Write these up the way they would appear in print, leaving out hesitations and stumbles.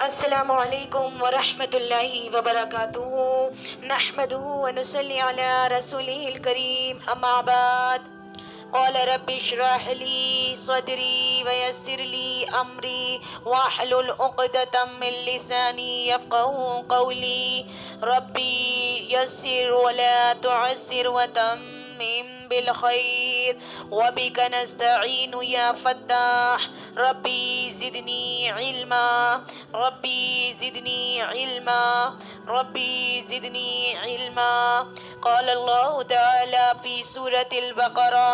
السلام علیکم ورحمۃ اللہ وبرکاتہ نحمده ونصلی علی رسوله الکریم اما بعد قال رب اشرح لي صدري ويسر لي امري واحلل عقدة من لساني يفقهوا قولي ربي يسر ولا تعسر وتمم بالخير وبك نستعين يا فتاح ربي زدني علما ربي زدني علما ربي زدني علما قال الله تعالى في سورة البقرة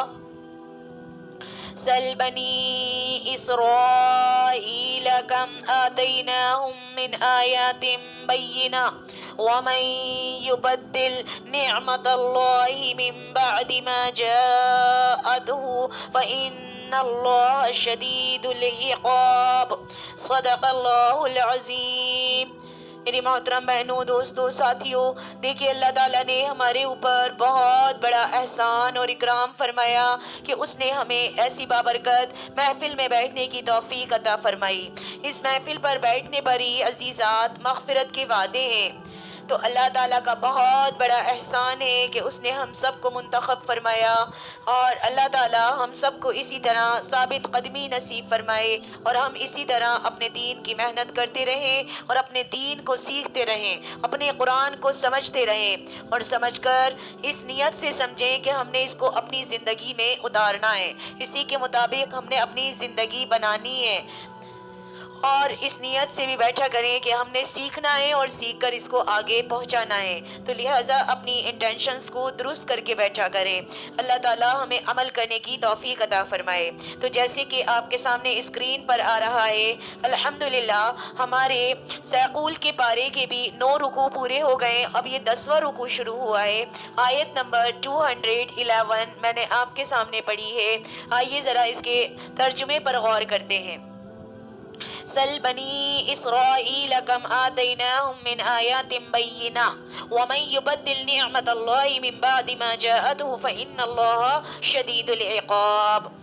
سل بني إسرائيل كم آتيناهم من آيات بينة ومن يبدل نعمة الله من بعد ما جاءته فإن الله شديد العقاب صدق اللہ العظیم۔ میری محترم بہنوں، دوستوں، ساتھیوں، دیکھیے اللہ تعالیٰ نے ہمارے اوپر بہت بڑا احسان اور اکرام فرمایا کہ اس نے ہمیں ایسی بابرکت محفل میں بیٹھنے کی توفیق عطا فرمائی۔ اس محفل پر بیٹھنے پر ہی عزیزات مغفرت کے وعدے ہیں، تو اللہ تعالیٰ کا بہت بڑا احسان ہے کہ اس نے ہم سب کو منتخب فرمایا، اور اللہ تعالیٰ ہم سب کو اسی طرح ثابت قدمی نصیب فرمائے، اور ہم اسی طرح اپنے دین کی محنت کرتے رہیں اور اپنے دین کو سیکھتے رہیں، اپنے قرآن کو سمجھتے رہیں، اور سمجھ کر اس نیت سے سمجھیں کہ ہم نے اس کو اپنی زندگی میں اتارنا ہے، اسی کے مطابق ہم نے اپنی زندگی بنانی ہے، اور اس نیت سے بھی بیٹھا کریں کہ ہم نے سیکھنا ہے اور سیکھ کر اس کو آگے پہنچانا ہے، تو لہٰذا اپنی انٹینشنز کو درست کر کے بیٹھا کریں۔ اللہ تعالیٰ ہمیں عمل کرنے کی توفیق عطا فرمائے۔ تو جیسے کہ آپ کے سامنے اسکرین پر آ رہا ہے، الحمدللہ ہمارے سیقول کے پارے کے بھی 9 رکوع پورے ہو گئے، اب یہ 10واں رکوع شروع ہوا ہے۔ آیت نمبر 211 میں نے آپ کے سامنے پڑھی ہے، آئیے ذرا اس کے ترجمے پر غور کرتے ہیں۔ سل بنی اسرائیل کم آتیناہم من آیات بینہ ومن یبدل نعمت اللہ من بعد ما جاءته فإن اللہ شدید العقاب۔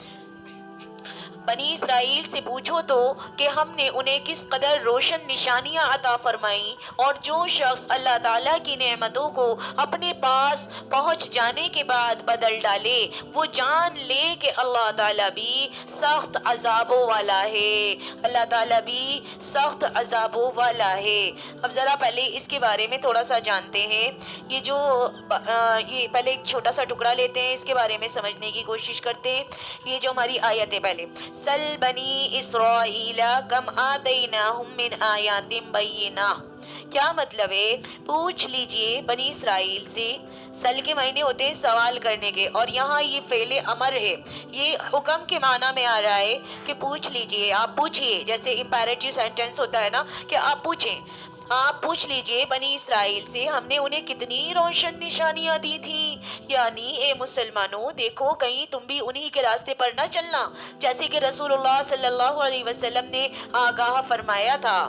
بنی اسرائیل سے پوچھو تو کہ ہم نے انہیں کس قدر روشن نشانیاں عطا فرمائیں، اور جو شخص اللہ تعالیٰ کی نعمتوں کو اپنے پاس پہنچ جانے کے بعد بدل ڈالے، وہ جان لے کہ اللہ تعالیٰ بھی سخت عذابوں والا ہے، اللہ تعالیٰ بھی سخت عذابوں والا ہے۔ اب ذرا پہلے اس کے بارے میں تھوڑا سا جانتے ہیں، یہ پہلے ایک چھوٹا سا ٹکڑا لیتے ہیں، اس کے بارے میں سمجھنے کی کوشش کرتے ہیں۔ یہ جو ہماری آیت ہے، پہلے سل بنی اسرائیل کم آتیناہم من آیات بینہ، کیا مطلب ہے؟ پوچھ لیجئے بنی اسرائیل سے۔ سل کے معنی ہوتے ہیں سوال کرنے کے، اور یہاں یہ فعل امر ہے، یہ حکم کے معنی میں آ رہا ہے کہ پوچھ لیجئے، آپ پوچھئے، جیسے امپیریٹو سینٹینس ہوتا ہے نا کہ آپ پوچھیں، آپ پوچھ لیجئے بنی اسرائیل سے ہم نے انہیں کتنی روشن نشانیاں دی تھیں، یعنی اے مسلمانوں دیکھو کہیں تم بھی انہی کے راستے پر نہ چلنا، جیسے کہ رسول اللہ صلی اللہ علیہ وسلم نے آگاہ فرمایا تھا۔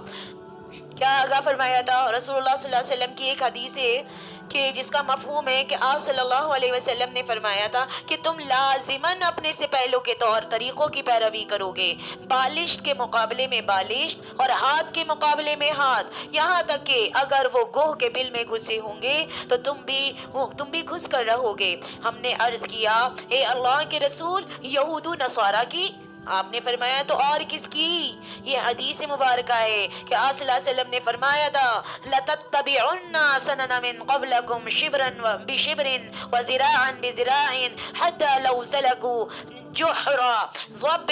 کیا آگاہ فرمایا تھا؟ رسول اللہ صلی اللہ علیہ وسلم کی ایک حدیث ہے کہ جس کا مفہوم ہے کہ آپ صلی اللہ علیہ وسلم نے فرمایا تھا کہ تم لازماً اپنے سے پہلوں کے طور طریقوں کی پیروی کرو گے، بالشت کے مقابلے میں بالشت اور ہاتھ کے مقابلے میں ہاتھ، یہاں تک کہ اگر وہ گوہ کے بل میں گھسے ہوں گے تو تم بھی گھس کر رہو گے۔ ہم نے عرض کیا اے اللہ کے رسول، یہود و نصارہ کی؟ آپ نے فرمایا تو اور کس کی؟ یہ حدیث مبارکہ ہے کہ آپ صلی اللہ علیہ وسلم نے فرمایا تھا لَتَتَّبِعُنَّ سَنَنَ مِن قَبْلَكُمْ شِبْرًا بِشِبْرٍ وَذِرَاعًا بِذِرَاعٍ حَتَّى لَوْ سَلَكُوا جُحْرَ ضَبٍّ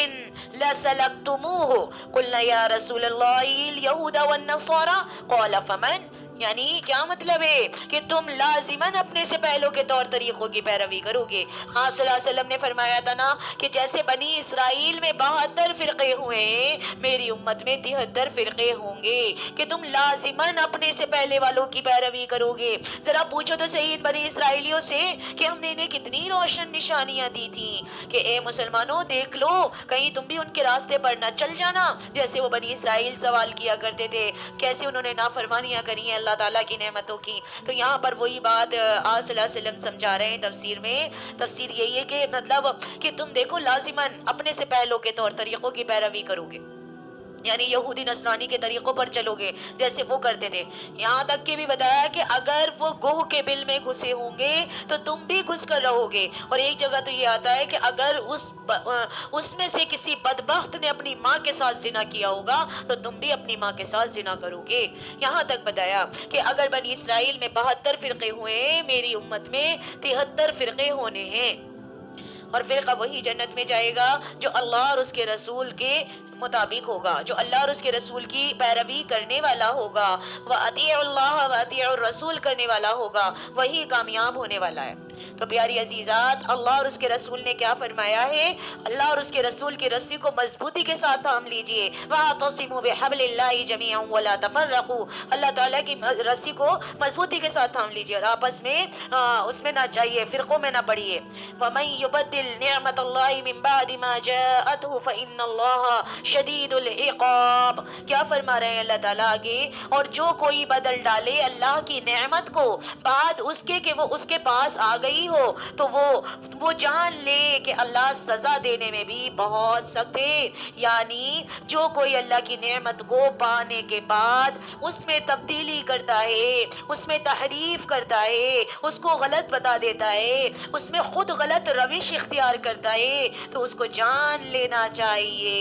لَسَلَكْتُمُوهُ قُلْنَا يَا رسول اللہ الْيَهُودَ وَالنَّصَارَى قَالَ فَمَنْ، یعنی کیا مطلب ہے کہ تم لازماً اپنے سے پہلوں کے طور طریقوں کی پیروی کرو گے۔ آپ صلی اللہ علیہ وسلم نے فرمایا تھا نا کہ جیسے بنی اسرائیل میں 72 فرقے ہوئے ہیں، میری امت میں 73 فرقے ہوں گے، کہ تم لازماً اپنے سے پہلے والوں کی پیروی کرو گے۔ ذرا پوچھو تو صحیح بنی اسرائیلیوں سے کہ ہم نے انہیں کتنی روشن نشانیاں دی تھیں کہ اے مسلمانوں دیکھ لو کہیں تم بھی ان کے راستے پر نہ چل جانا، جیسے وہ بنی اسرائیل سوال کیا کرتے تھے کیسے انہوں نے نافرمانیاں کری ہیں اللہ تعالیٰ کی نعمتوں کی۔ تو یہاں پر وہی بات آپ صلی اللہ علیہ وسلم سمجھا رہے ہیں تفسیر میں، تفسیر یہی ہے کہ مطلب کہ تم دیکھو لازماً اپنے سے پہلوں کے طور طریقوں کی پیروی کرو گے۔ یعنی یہودی نصرانی کے طریقوں پر چلو گے جیسے وہ کرتے تھے. یہاں تک کہ بھی بتایا کہ اگر وہ گوہ کے بل میں گھسے ہوں گے تو تم بھی گھس کر رہو گے. اور ایک جگہ تو یہ آتا ہے کہ اگر اس میں سے کسی بدبخت نے اپنی ماں کے ساتھ زنا کیا ہوگا تو تم بھی اپنی ماں کے ساتھ زنا کرو گے. یہاں تک بتایا کہ اگر بنی اسرائیل میں 72 فرقے ہوئے، میری امت میں 73 فرقے ہونے ہیں، اور فرقہ وہی جنت میں جائے گا جو اللہ اور اس کے رسول کے مطابق ہوگا، جو اللہ اور اس کے رسول کی پیروی کرنے والا ہوگا، وَأَطِيعُوا اللَّهَ وَأَطِيعُوا الرَّسُولَ کرنے والا ہوگا، وہی کامیاب ہونے والا ہے. تو پیاری عزیزات، اللہ اور اس کے رسول نے کیا فرمایا ہے؟ اللہ اور اس کے رسول کی رسی کو مضبوطی کے ساتھ تھام لیجئے. وَاعْتَصِمُوا بِحَبْلِ اللَّهِ جَمِيعًا وَلَا تَفَرَّقُوا. اللہ تعالیٰ کی رسی کو مضبوطی کے ساتھ تھام لیجئے اور آپس میں اس میں نہ جائیے، فرقوں میں نہ پڑیے. وَمَن يُبَدِّلْ نِعْمَةَ اللَّهِ مِن بَعْدِ مَا جَاءَتْهُ فَإِنَّ اللَّهَ شدید العقاب. کیا فرما رہے ہیں اللہ تعالیٰ آگے؟ اور جو کوئی بدل ڈالے اللہ کی نعمت کو بعد اس کے کہ وہ اس کے پاس آ گئی ہو تو وہ جان لے کہ اللہ سزا دینے میں بھی بہت سخت ہے. یعنی جو کوئی اللہ کی نعمت کو پانے کے بعد اس میں تبدیلی کرتا ہے، اس میں تحریف کرتا ہے، اس کو غلط بتا دیتا ہے، اس میں خود غلط روش اختیار کرتا ہے، تو اس کو جان لینا چاہیے.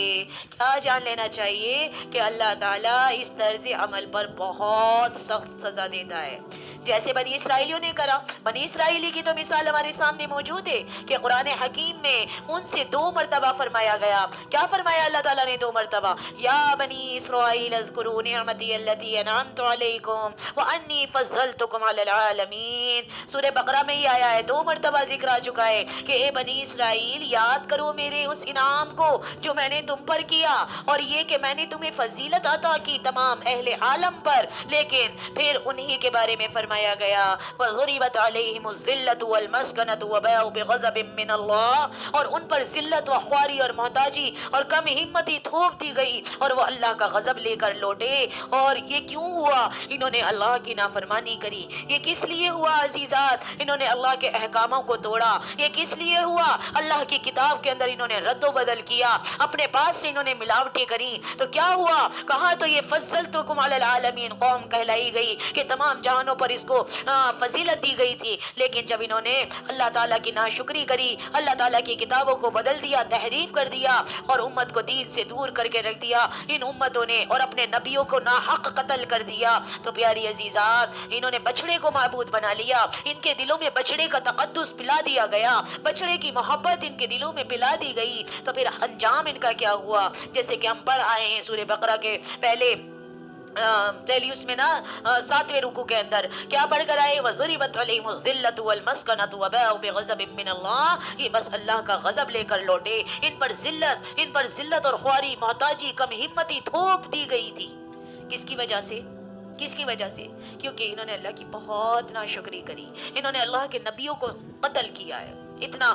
کیا جان لینا چاہیے؟ کہ اللہ تعالیٰ اس طرز عمل پر بہت سخت سزا دیتا ہے، جیسے بنی اسرائیلیوں نے کرا. بنی اسرائیلی کی تو مثال ہمارے سامنے موجود ہے کہ قرآن حکیم میں ان سے 2 مرتبہ فرمایا گیا. کیا فرمایا اللہ تعالیٰ نے 2 مرتبہ؟ یا بنی اسرائیل اذکروا نعمتی التی انعمت علیکم وانی فضلتکم علی العالمین. سورہ بقرہ میں یہ آیا ہے، 2 مرتبہ ذکر آ چکا ہے کہ اے بنی اسرائیل یاد کرو میرے اس انعام کو جو میں نے تم پر کیا، اور یہ کہ میں نے تمہیں فضیلت عطا کی تمام اہل عالم پر. لیکن پھر انہی کے بارے میں فرمایا گیا وَضُرِبَتْ عَلَيْهِمُ الذِّلَّةُ وَالْمَسْكَنَةُ وَبَاءُوا بِغَضَبٍ مِّنَ اللَّهِ. اور ان پر ذلت و خواری اور محتاجی اور کم ہمتی تھوپ دی گئی اور وہ اللہ کا غضب لے کر لوٹے. اور یہ کیوں ہوا؟ انہوں نے اللہ کی نافرمانی کری. یہ کس لیے ہوا عزیزات؟ انہوں نے اللہ کے احکاموں کو توڑا. یہ کس لیے ہوا؟ اللہ کی کتاب کے اندر انہوں نے رد و بدل کیا، اپنے پاس سے انہوں نے ملاوٹیں کری. تو کیا ہوا؟ کہاں تو یہ فضلتکم علی العالمین قوم کہلائی گئی کہ تمام جہانوں پر اس کو فضیلت دی گئی تھی. لیکن جب انہوں نے اللہ تعالیٰ کی ناشکری کری، اللہ تعالیٰ کی کتابوں کو بدل دیا، تحریف کر دیا اور امت کو دین سے دور کر کے رکھ دیا، ان امتوں نے اور اپنے نبیوں کو ناحق قتل کر دیا. تو پیاری عزیزات، انہوں نے بچڑے کو معبود بنا لیا، ان کے دلوں میں بچڑے کا تقدس پلا دیا گیا، بچڑے کی محبت ان کے دلوں میں پلا دی گئی. تو پھر انجام ان کا کیا ہوا؟ جیسے کہ ہم پڑھ آئے ہیں سورہ بقرہ کے پہلے اس میں نا 7ویں رکوع کے اندر کیا پڑھ کر آئے؟ وَضُرِبَتْ عَلَيْهِمُ الذِّلَّةُ وَالْمَسْكَنَةُ وَبَاءُوا بِغَضَبٍ مِّنَ اللَّهِ. یہ بس اللہ کا غضب لے کر لوٹے. ان پر ذلت اور خواری، محتاجی، کم ہمتی تھوپ دی گئی تھی. کس کی وجہ سے؟ کس کی وجہ سے؟ کیونکہ انہوں نے اللہ کی بہت ناشکری کری، انہوں نے اللہ کے نبیوں کو قتل کیا ہے. اتنا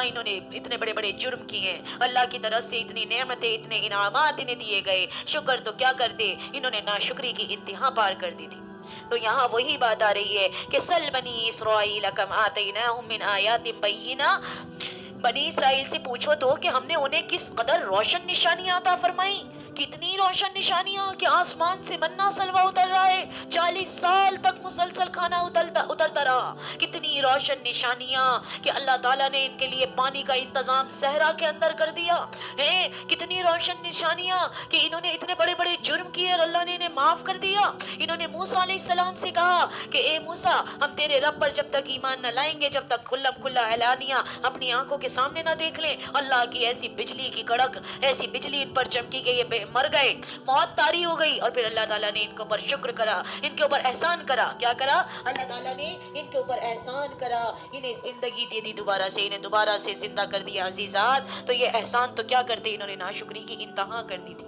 انہوں نے اتنے بڑے بڑے جرم کیے ہیں. اللہ کی طرف سے اتنی نعمتیں، اتنے انعامات انہیں دیے گئے، شکر تو کیا کرتے، انہوں نے ناشکری کی انتہا پار کر دی تھی. تو یہاں وہی بات آ رہی ہے کہ سل بنی اسرائیل کم آتیناہم من آیات بینہ. بنی اسرائیل سے پوچھو تو کہ ہم نے انہیں کس قدر روشن نشانیاں عطا فرمائیں. کتنی روشن نشانیاں کہ آسمان سے منہ سلوہ اتر رہا ہے، 40 سال تک مسلسل کھانا اترتا رہا. کتنی روشن نشانیاں کہ اللہ تعالیٰ نے ان کے لیے پانی کا انتظام صحرا کے اندر کر دیا. کتنی روشن نشانیاں کہ انہوں نے اتنے بڑے بڑے جرم کیے اور اللہ نے انہیں معاف کر دیا. انہوں نے موسیٰ علیہ السلام سے کہا کہ اے موسیٰ، ہم تیرے رب پر جب تک ایمان نہ لائیں گے، جب تک کھلا اعلانیہ اپنی آنکھوں کے سامنے نہ دیکھ لیں. اللہ کی ایسی بجلی کی کڑک، ایسی بجلی ان پر چمکی کہ یہ مر گئے، موت طاری ہو گئی. اور پھر اللہ تعالیٰ نے ان کے اوپر شکر کرا، ان کے اوپر احسان کرا. کیا کرا؟ اللہ تعالیٰ نے ان کے اوپر احسان کرا، انہیں زندگی دے دی، دوبارہ سے انہیں دوبارہ سے زندہ کر دیا. عزیزات، تو یہ احسان تو کیا کرتے، انہوں نے ناشکری کی انتہا کر دی تھی.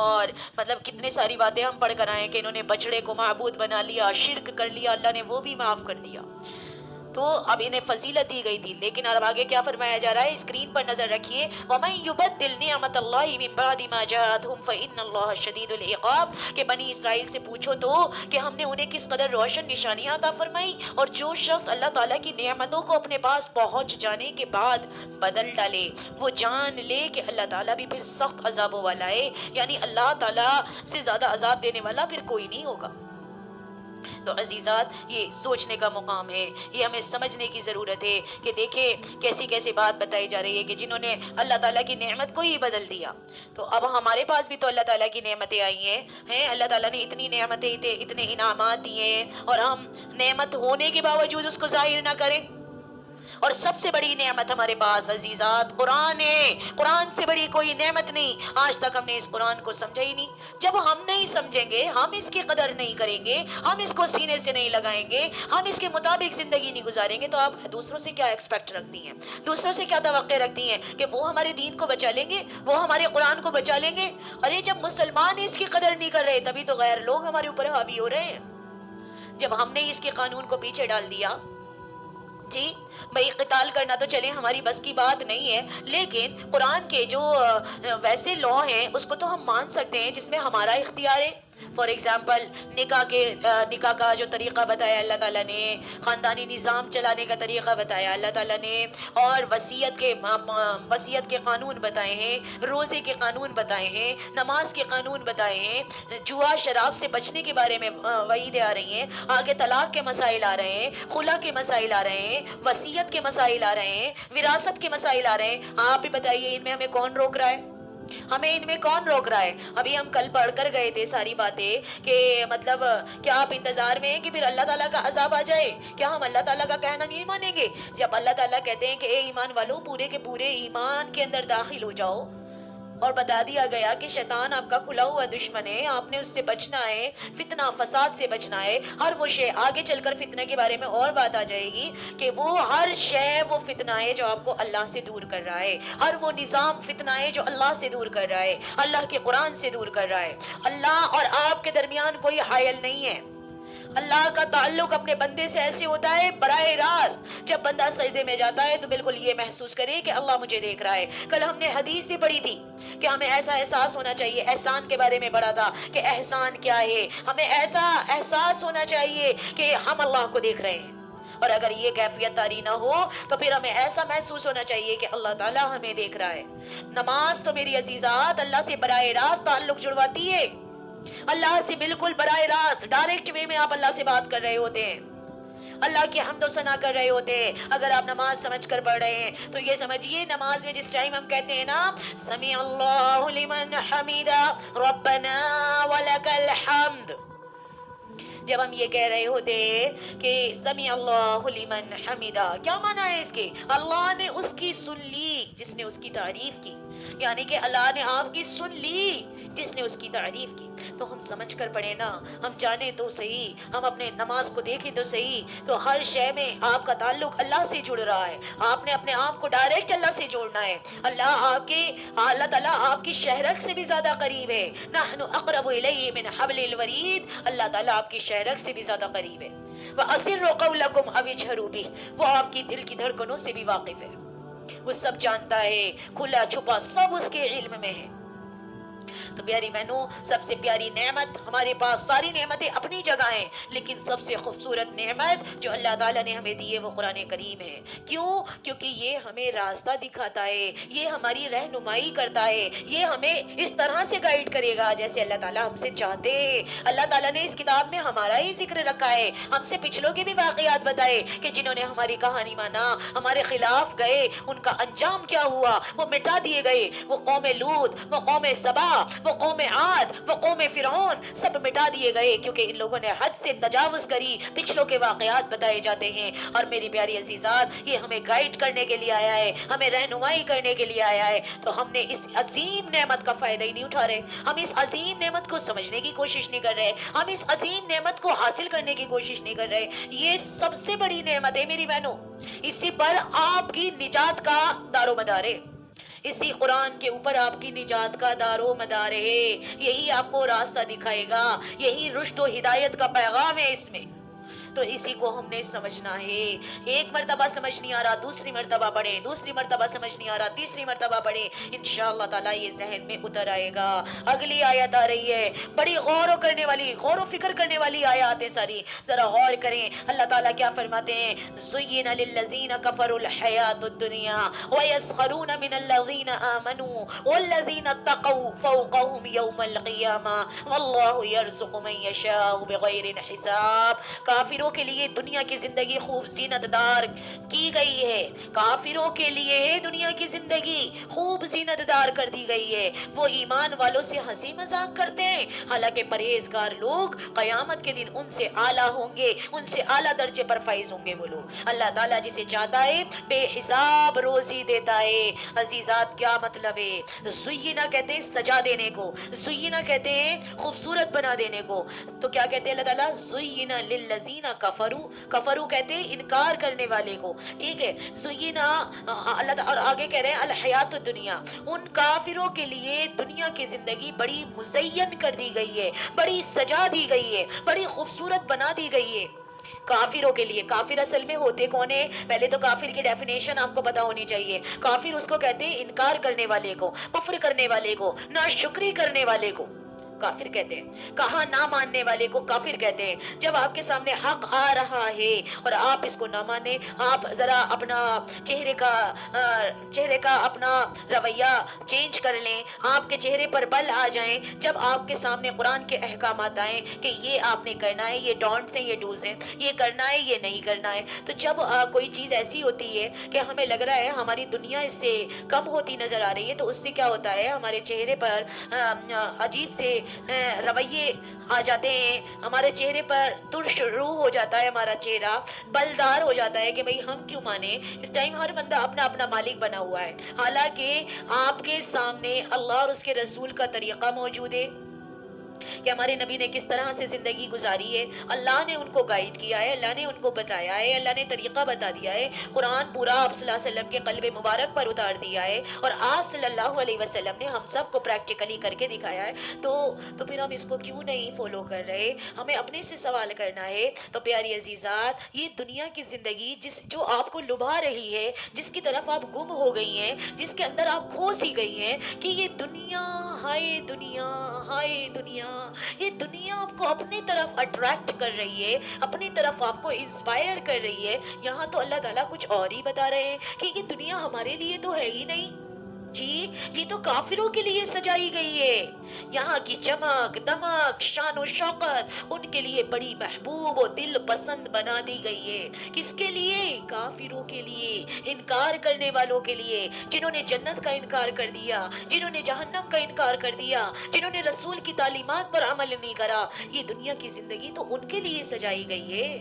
اور مطلب کتنے ساری باتیں ہم پڑھ کر آئے کہ انہوں نے بچڑے کو معبود بنا لیا، شرک کر لیا، اللہ نے وہ بھی معاف کر دیا. تو اب انہیں فضیلت دی گئی تھی، لیکن اب آگے کیا فرمایا جا رہا ہے، اسکرین پر نظر رکھیے، وَمَن يُبَدِّلْ نِعْمَةَ اللَّهِ مِن بَعْدِ مَا جَاءَتْهُمْ فَإِنَّ اللَّهَ شَدِيدُ الْعِقَابِ کہ بنی اسرائیل سے پوچھو تو کہ ہم نے انہیں کس قدر روشن نشانیاں عطا فرمائی، اور جو شخص اللہ تعالیٰ کی نعمتوں کو اپنے پاس پہنچ جانے کے بعد بدل ڈالے، وہ جان لے کہ اللہ تعالیٰ بھی پھر سخت عذابوں والا ہے، یعنی اللہ تعالیٰ سے زیادہ عذاب دینے والا پھر کوئی نہیں ہوگا۔ تو عزیزات، یہ سوچنے کا مقام ہے، یہ ہمیں سمجھنے کی ضرورت ہے کہ دیکھیں کیسی کیسی بات بتائی جا رہی ہے کہ جنہوں نے اللہ تعالیٰ کی نعمت کو ہی بدل دیا۔ تو اب ہمارے پاس بھی تو اللہ تعالیٰ کی نعمتیں آئی ہیں، اللہ تعالیٰ نے اتنی نعمتیں، اتنے انعامات دیے ہیں، اور ہم نعمت ہونے کے باوجود اس کو ظاہر نہ کریں۔ اور سب سے بڑی نعمت ہمارے پاس عزیزات قرآن ہے، قرآن سے بڑی کوئی نعمت نہیں۔ آج تک ہم نے اس قرآن کو سمجھا ہی نہیں۔ جب ہم نہیں سمجھیں گے، ہم اس کی قدر نہیں کریں گے، ہم اس کو سینے سے نہیں لگائیں گے، ہم اس کے مطابق زندگی نہیں گزاریں گے، تو آپ دوسروں سے کیا ایکسپیکٹ رکھتی ہیں، دوسروں سے کیا توقع رکھتی ہیں کہ وہ ہمارے دین کو بچا لیں گے، وہ ہمارے قرآن کو بچا لیں گے؟ ارے جب مسلمان اس کی قدر نہیں کر رہے، تبھی تو غیر لوگ ہمارے اوپر حاوی ہو رہے ہیں۔ جب ہم نے اس کے قانون کو پیچھے ڈال دیا، جی بھئی قتال کرنا تو چلیں ہماری بس کی بات نہیں ہے، لیکن قرآن کے جو ویسے لا ہیں اس کو تو ہم مان سکتے ہیں جس میں ہمارا اختیار ہے۔ فار ایگزامپل نکاح کا جو طریقہ بتایا اللہ تعالیٰ نے، خاندانی نظام چلانے کا طریقہ بتایا اللہ تعالیٰ نے، اور وصیت کے قانون بتائے ہیں، روزے کے قانون بتائے ہیں، نماز کے قانون بتائے ہیں، جوا شراب سے بچنے کے بارے میں وعیدیں آ رہی ہیں، آگے طلاق کے مسائل آ رہے ہیں، خلا کے مسائل آ رہے ہیں، وصیت کے مسائل آ رہے ہیں، وراثت کے مسائل آ رہے ہیں۔ آپ ہی بتائیے ان میں ہمیں کون روک رہا ہے؟ ہمیں ان میں کون روک رہا ہے؟ ابھی ہم کل پڑھ کر گئے تھے ساری باتیں کہ مطلب کیا آپ انتظار میں ہیں کہ پھر اللہ تعالیٰ کا عذاب آ جائے؟ کیا ہم اللہ تعالیٰ کا کہنا نہیں مانیں گے؟ جب اللہ تعالیٰ کہتے ہیں کہ اے ایمان والو پورے کے پورے ایمان کے اندر داخل ہو جاؤ، اور بتا دیا گیا کہ شیطان آپ کا کھلا ہوا دشمن ہے، آپ نے اس سے بچنا ہے، فتنہ فساد سے بچنا ہے، ہر وہ شے آگے چل کر فتنہ کے بارے میں اور بات آ جائے گی کہ وہ ہر شے وہ فتنہ ہے جو آپ کو اللہ سے دور کر رہا ہے، ہر وہ نظام فتنہ ہے جو اللہ سے دور کر رہا ہے، اللہ کے قرآن سے دور کر رہا ہے۔ اللہ اور آپ کے درمیان کوئی حائل نہیں ہے۔ اللہ کا تعلق اپنے بندے سے ایسے ہوتا ہے براہ راست، جب بندہ سجدے میں جاتا ہے تو بالکل یہ محسوس کرے کہ اللہ مجھے دیکھ رہا ہے۔ کل ہم نے حدیث بھی پڑھی تھی کہ ہمیں ایسا احساس ہونا چاہیے، احسان کے بارے میں پڑھا تھا کہ احسان کیا ہے، ہمیں ایسا احساس ہونا چاہیے کہ ہم اللہ کو دیکھ رہے ہیں، اور اگر یہ کیفیت طاری نہ ہو تو پھر ہمیں ایسا محسوس ہونا چاہیے کہ اللہ تعالیٰ ہمیں دیکھ رہا ہے۔ نماز تو میری عزیزات اللہ سے براہ راست تعلق جڑواتی ہے، اللہ سے بالکل براہ راست ڈائریکٹ وے میں آپ اللہ سے بات کر رہے ہوتے ہیں، اللہ کی حمد و ثنا کر رہے ہوتے ہیں۔ اگر آپ نماز سمجھ کر پڑھ رہے ہیں تو یہ سمجھیے نماز میں جس ٹائم ہم کہتے ہیں نا سمیع اللہ لمن حمیدہ ربنا ولک الحمد، جب ہم یہ کہہ رہے ہوتے ہیں کہ سمیع اللہ لمن حمیدہ، کیا معنی ہے اس کے؟ اللہ نے اس کی سن لی جس نے اس کی تعریف کی، یعنی کہ اللہ نے آپ کی سن لی جس نے اس کی تعریف کی۔ تو ہم سمجھ کر پڑھیں نا، ہم جانیں تو صحیح، ہم اپنے نماز کو دیکھیں تو صحیح، تو ہر شے میں آپ کا تعلق اللہ سے جڑ رہا ہے، آپ نے اپنے آپ کو ڈائریکٹ اللہ سے جوڑنا ہے۔ اللہ تعالیٰ آپ کی شہرک سے بھی زیادہ قریب ہے، نحن اقرب الیہ من حبل الورید، اللہ تعالیٰ آپ کی شہرک سے بھی زیادہ قریب ہے۔ وَأَسِرُّوا قَوْلَكُمْ أَوِ اجْهَرُوا بِهِ، وہ آپ کی دل کی دھڑکنوں سے بھی واقف ہے، وہ سب جانتا ہے، کھلا چھپا سب اس کے علم میں ہے۔ تو پیاری بہنوں، سب سے پیاری نعمت ہمارے پاس، ساری نعمتیں اپنی جگہ ہیں، لیکن سب سے خوبصورت نعمت جو اللہ تعالیٰ نے ہمیں دی ہے وہ قرآن کریم ہے۔ کیوں؟ کیونکہ یہ ہمیں راستہ دکھاتا ہے، یہ ہماری رہنمائی کرتا ہے، یہ ہمیں اس طرح سے گائیڈ کرے گا جیسے اللہ تعالیٰ ہم سے چاہتے ہیں۔ اللہ تعالیٰ نے اس کتاب میں ہمارا ہی ذکر رکھا ہے، ہم سے پچھلوں کے بھی واقعات بتائے کہ جنہوں نے ہماری کہانی مانا، ہمارے خلاف گئے، ان کا انجام کیا ہوا، وہ مٹا دیے گئے، وہ قوم لوط، وہ قوم سبا، وہ قوم عاد، وہ قوم فرعون، سب مٹا دیے گئے کیونکہ ان لوگوں نے حد سے تجاوز کری۔ پچھلوں کے واقعات بتائے جاتے ہیں، اور میری پیاری عزیزات یہ ہمیں گائیڈ کرنے کے لیے آیا ہے، ہمیں رہنمائی کرنے کے لیے آیا ہے۔ تو ہم نے اس عظیم نعمت کا فائدہ ہی نہیں اٹھا رہے، ہم اس عظیم نعمت کو سمجھنے کی کوشش نہیں کر رہے، ہم اس عظیم نعمت کو حاصل کرنے کی کوشش نہیں کر رہے۔ یہ سب سے بڑی نعمت ہے میری بہنوں، اسی پر آپ کی نجات کا دار و مدار ہے، اسی قرآن کے اوپر آپ کی نجات کا دار و مدار ہے، یہی آپ کو راستہ دکھائے گا، یہی رشد و ہدایت کا پیغام ہے اس میں۔ تو اسی کو ہم نے سمجھنا ہے. ایک مرتبہ سمجھ نہیں آ رہا دوسری مرتبہ پڑھیں, دوسری مرتبہ سمجھ نہیں آ رہا تیسری مرتبہ پڑھیں, انشاءاللہ تعالیٰ یہ ذہن میں اتر آئے گا. اگلی آیت آ رہی ہے, بڑی غور و فکر کرنے والی آیات ہیں ساری, ذرا غور کریں. اللہ تعالیٰ کیا فرماتے ہیں؟ زُيِّنَ لِلَّذِينَ كَفَرُوا الْحَيَاةُ الدُّنْيَا وَيَسْخَرُونَ مِنَ الَّذِينَ آمَنُوا وَالَّذِينَ اتَّقَوْا فَوْقَهُمْ يَوْمَ الْقِيَامَةِ وَاللَّهُ يَرْزُقُ مَن يَشَاءُ بِغَيْرِ حِسَاب. کافروں کے لیے دنیا کی زندگی خوب زینت دار کی گئی ہے. کافروں کے لیے دنیا کی زندگی خوب زینت دار کر دی گئی ہے. وہ ایمان والوں سے ہنسی مذاق کرتے ہیں, حالانکہ پرہیزگار لوگ قیامت کے دن ان سے اعلیٰ ہوں گے, ان سے اعلیٰ درجے پر فائز ہوں گے وہ لوگ. اللہ تعالیٰ جسے چاہتا ہے بے حساب روزی دیتا ہے. عزیزات کیا مطلب ہے؟ زینا کہتے ہیں سجا دینے کو, زینا کہتے ہیں خوبصورت بنا دینے کو. تو کیا کہتے ہیں اللہ تعالیٰ؟ زینا للذین کفروا, کفروا کہتے ہیں انکار کرنے والے کو. ٹھیک ہے, زینا اللہ تعالیٰ, اور آگے کہہ رہے ہیں الحیات الدنیا, ان کافروں کے لیے دنیا کی زندگی بڑی مزین کر دی گئی ہے, بڑی سجا دی گئی ہے, بڑی خوبصورت بنا دی گئی ہے. کافروں کے لیے. کافر اصل میں ہوتے کون ہیں؟ پہلے تو کافر کی ڈیفینیشن آپ کو پتا ہونی چاہیے. کافر اس کو کہتے ہیں انکار کرنے والے کو, کفر کرنے والے کو, ناشکری کرنے والے کو کافر کہتے ہیں. کہاں نہ ماننے والے کو کافر کہتے ہیں. جب آپ کے سامنے حق آ رہا ہے اور آپ اس کو نہ مانیں, آپ ذرا اپنا چہرے کا اپنا رویہ چینج کر لیں, آپ کے چہرے پر بل آ جائیں جب آپ کے سامنے قرآن کے احکامات آئیں کہ یہ آپ نے کرنا ہے, یہ ڈونٹس ہیں, یہ ڈوز ہیں, یہ کرنا ہے, یہ نہیں کرنا ہے. تو جب کوئی چیز ایسی ہوتی ہے کہ ہمیں لگ رہا ہے ہماری دنیا اس سے کم ہوتی نظر آ رہی ہے, تو اس سے کیا ہوتا ہے, ہمارے چہرے پر عجیب سے رویے آ جاتے ہیں, ہمارے چہرے پر ترش روح ہو جاتا ہے, ہمارا چہرہ بلدار ہو جاتا ہے کہ بھئی ہم کیوں مانیں. اس ٹائم ہر بندہ اپنا اپنا مالک بنا ہوا ہے, حالانکہ آپ کے سامنے اللہ اور اس کے رسول کا طریقہ موجود ہے کہ ہمارے نبی نے کس طرح سے زندگی گزاری ہے. اللہ نے ان کو گائیڈ کیا ہے, اللہ نے ان کو بتایا ہے, اللہ نے طریقہ بتا دیا ہے. قرآن پورا آپ صلی اللہ علیہ وسلم کے قلب مبارک پر اتار دیا ہے, اور آپ صلی اللہ علیہ وسلم نے ہم سب کو پریکٹیکلی کر کے دکھایا ہے. تو پھر ہم اس کو کیوں نہیں فالو کر رہے؟ ہمیں اپنے سے سوال کرنا ہے. تو پیاری عزیزات, یہ دنیا کی زندگی جو آپ کو لبھا رہی ہے, جس کی طرف آپ گم ہو گئی ہیں, جس کے اندر آپ کھو سی گئی ہیں کہ یہ دنیا, ہائے دنیا, ہائے دنیا, یہ دنیا آپ کو اپنی طرف اٹریکٹ کر رہی ہے, اپنی طرف آپ کو انسپائر کر رہی ہے. یہاں تو اللہ تعالیٰ کچھ اور ہی بتا رہے ہیں کہ یہ دنیا ہمارے لیے تو ہے ہی نہیں جی, یہ تو کافروں کے لیے سجائی گئی ہے. یہاں کی چمک دمک شان و شوقت ان کے لیے بڑی محبوب و دل پسند بنا دی گئی ہے. کس کے لیے؟ کافروں کے لیے, انکار کرنے والوں کے لیے, جنہوں نے جنت کا انکار کر دیا, جنہوں نے جہنم کا انکار کر دیا, جنہوں نے رسول کی تعلیمات پر عمل نہیں کرا. یہ دنیا کی زندگی تو ان کے لیے سجائی گئی ہے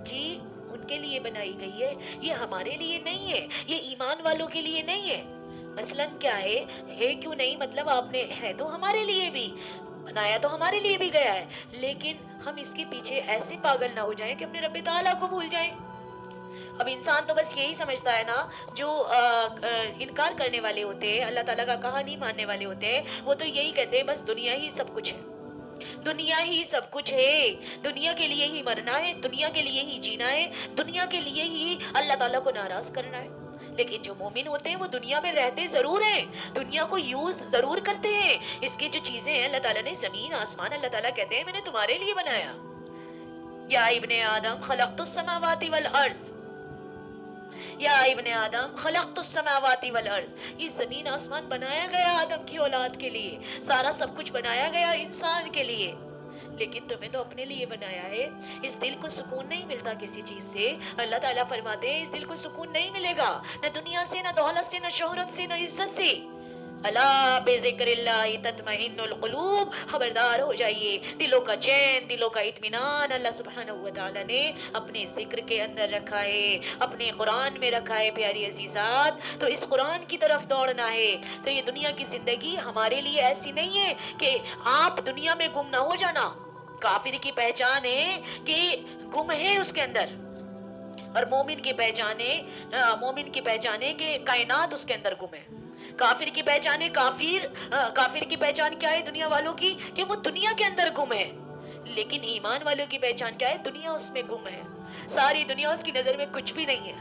جی, ان کے لیے بنائی گئی ہے. یہ ہمارے لیے نہیں ہے, یہ ایمان والوں کے لیے نہیں ہے. مثلاً کیا ہے کیوں نہیں, مطلب آپ نے ہے تو ہمارے لیے بھی بنایا, تو ہمارے لیے بھی گیا ہے, لیکن ہم اس کے پیچھے ایسے پاگل نہ ہو جائیں کہ اپنے رب تعالیٰ کو بھول جائیں. اب انسان تو بس یہی سمجھتا ہے نا, جو انکار کرنے والے ہوتے ہیں, اللہ تعالیٰ کا کہا نہیں ماننے والے ہوتے ہیں, وہ تو یہی کہتے ہیں بس دنیا ہی سب کچھ ہے, دنیا ہی سب کچھ ہے, دنیا کے لیے ہی مرنا ہے, دنیا کے لیے ہی جینا ہے, دنیا کے لیے ہی اللہ تعالیٰ کو ناراض کرنا ہے. لیکن جو مومن ہوتے ہیں وہ دنیا میں رہتے ضرور ہیں, دنیا کو یوز ضرور کرتے ہیں. اس کی جو چیزیں ہیں اللہ تعالیٰ نے زمین آسمان, اللہ تعالیٰ کہتے ہیں میں نے تمہارے لیے بنایا. یا ابن آدم خلقت السماوات والارض, یا ابن آدم خلقت السماوات والارض, یہ زمین آسمان بنایا گیا آدم کی اولاد کے لیے, سارا سب کچھ بنایا گیا انسان کے لیے, لیکن تمہیں تو اپنے لیے بنایا ہے. اس دل کو سکون نہیں ملتا کسی چیز سے. اللہ تعالیٰ فرماتے ہیں اس دل کو سکون نہیں ملے گا, نہ دنیا سے, نہ دولت سے, نہ شہرت سے, نہ عزت سے. الا بذکر اللہ تطمئن القلوب, خبردار ہو جائیے, دلوں کا چین, دلوں کا اطمینان اللہ سبحانہ و تعالیٰ نے اپنے ذکر کے اندر رکھا ہے, اپنے قرآن میں رکھا ہے. پیاری عزیزات, تو اس قرآن کی طرف دوڑنا ہے. تو یہ دنیا کی زندگی ہمارے لیے ایسی نہیں ہے کہ آپ دنیا میں گم نہ ہو جانا. کافر کی پہچان ہے کہ گم ہے اس کے اندر, اور مومن کی پہچان ہے کہ کائنات اس کے اندر گم ہے. کافر کی پہچان ہے, کافر کی پہچان کیا ہے دنیا والوں کی, کہ وہ دنیا کے اندر گم ہے. لیکن ایمان والوں کی پہچان کیا ہے؟ دنیا اس میں گم ہے، ساری دنیا اس کی نظر میں کچھ بھی نہیں ہے۔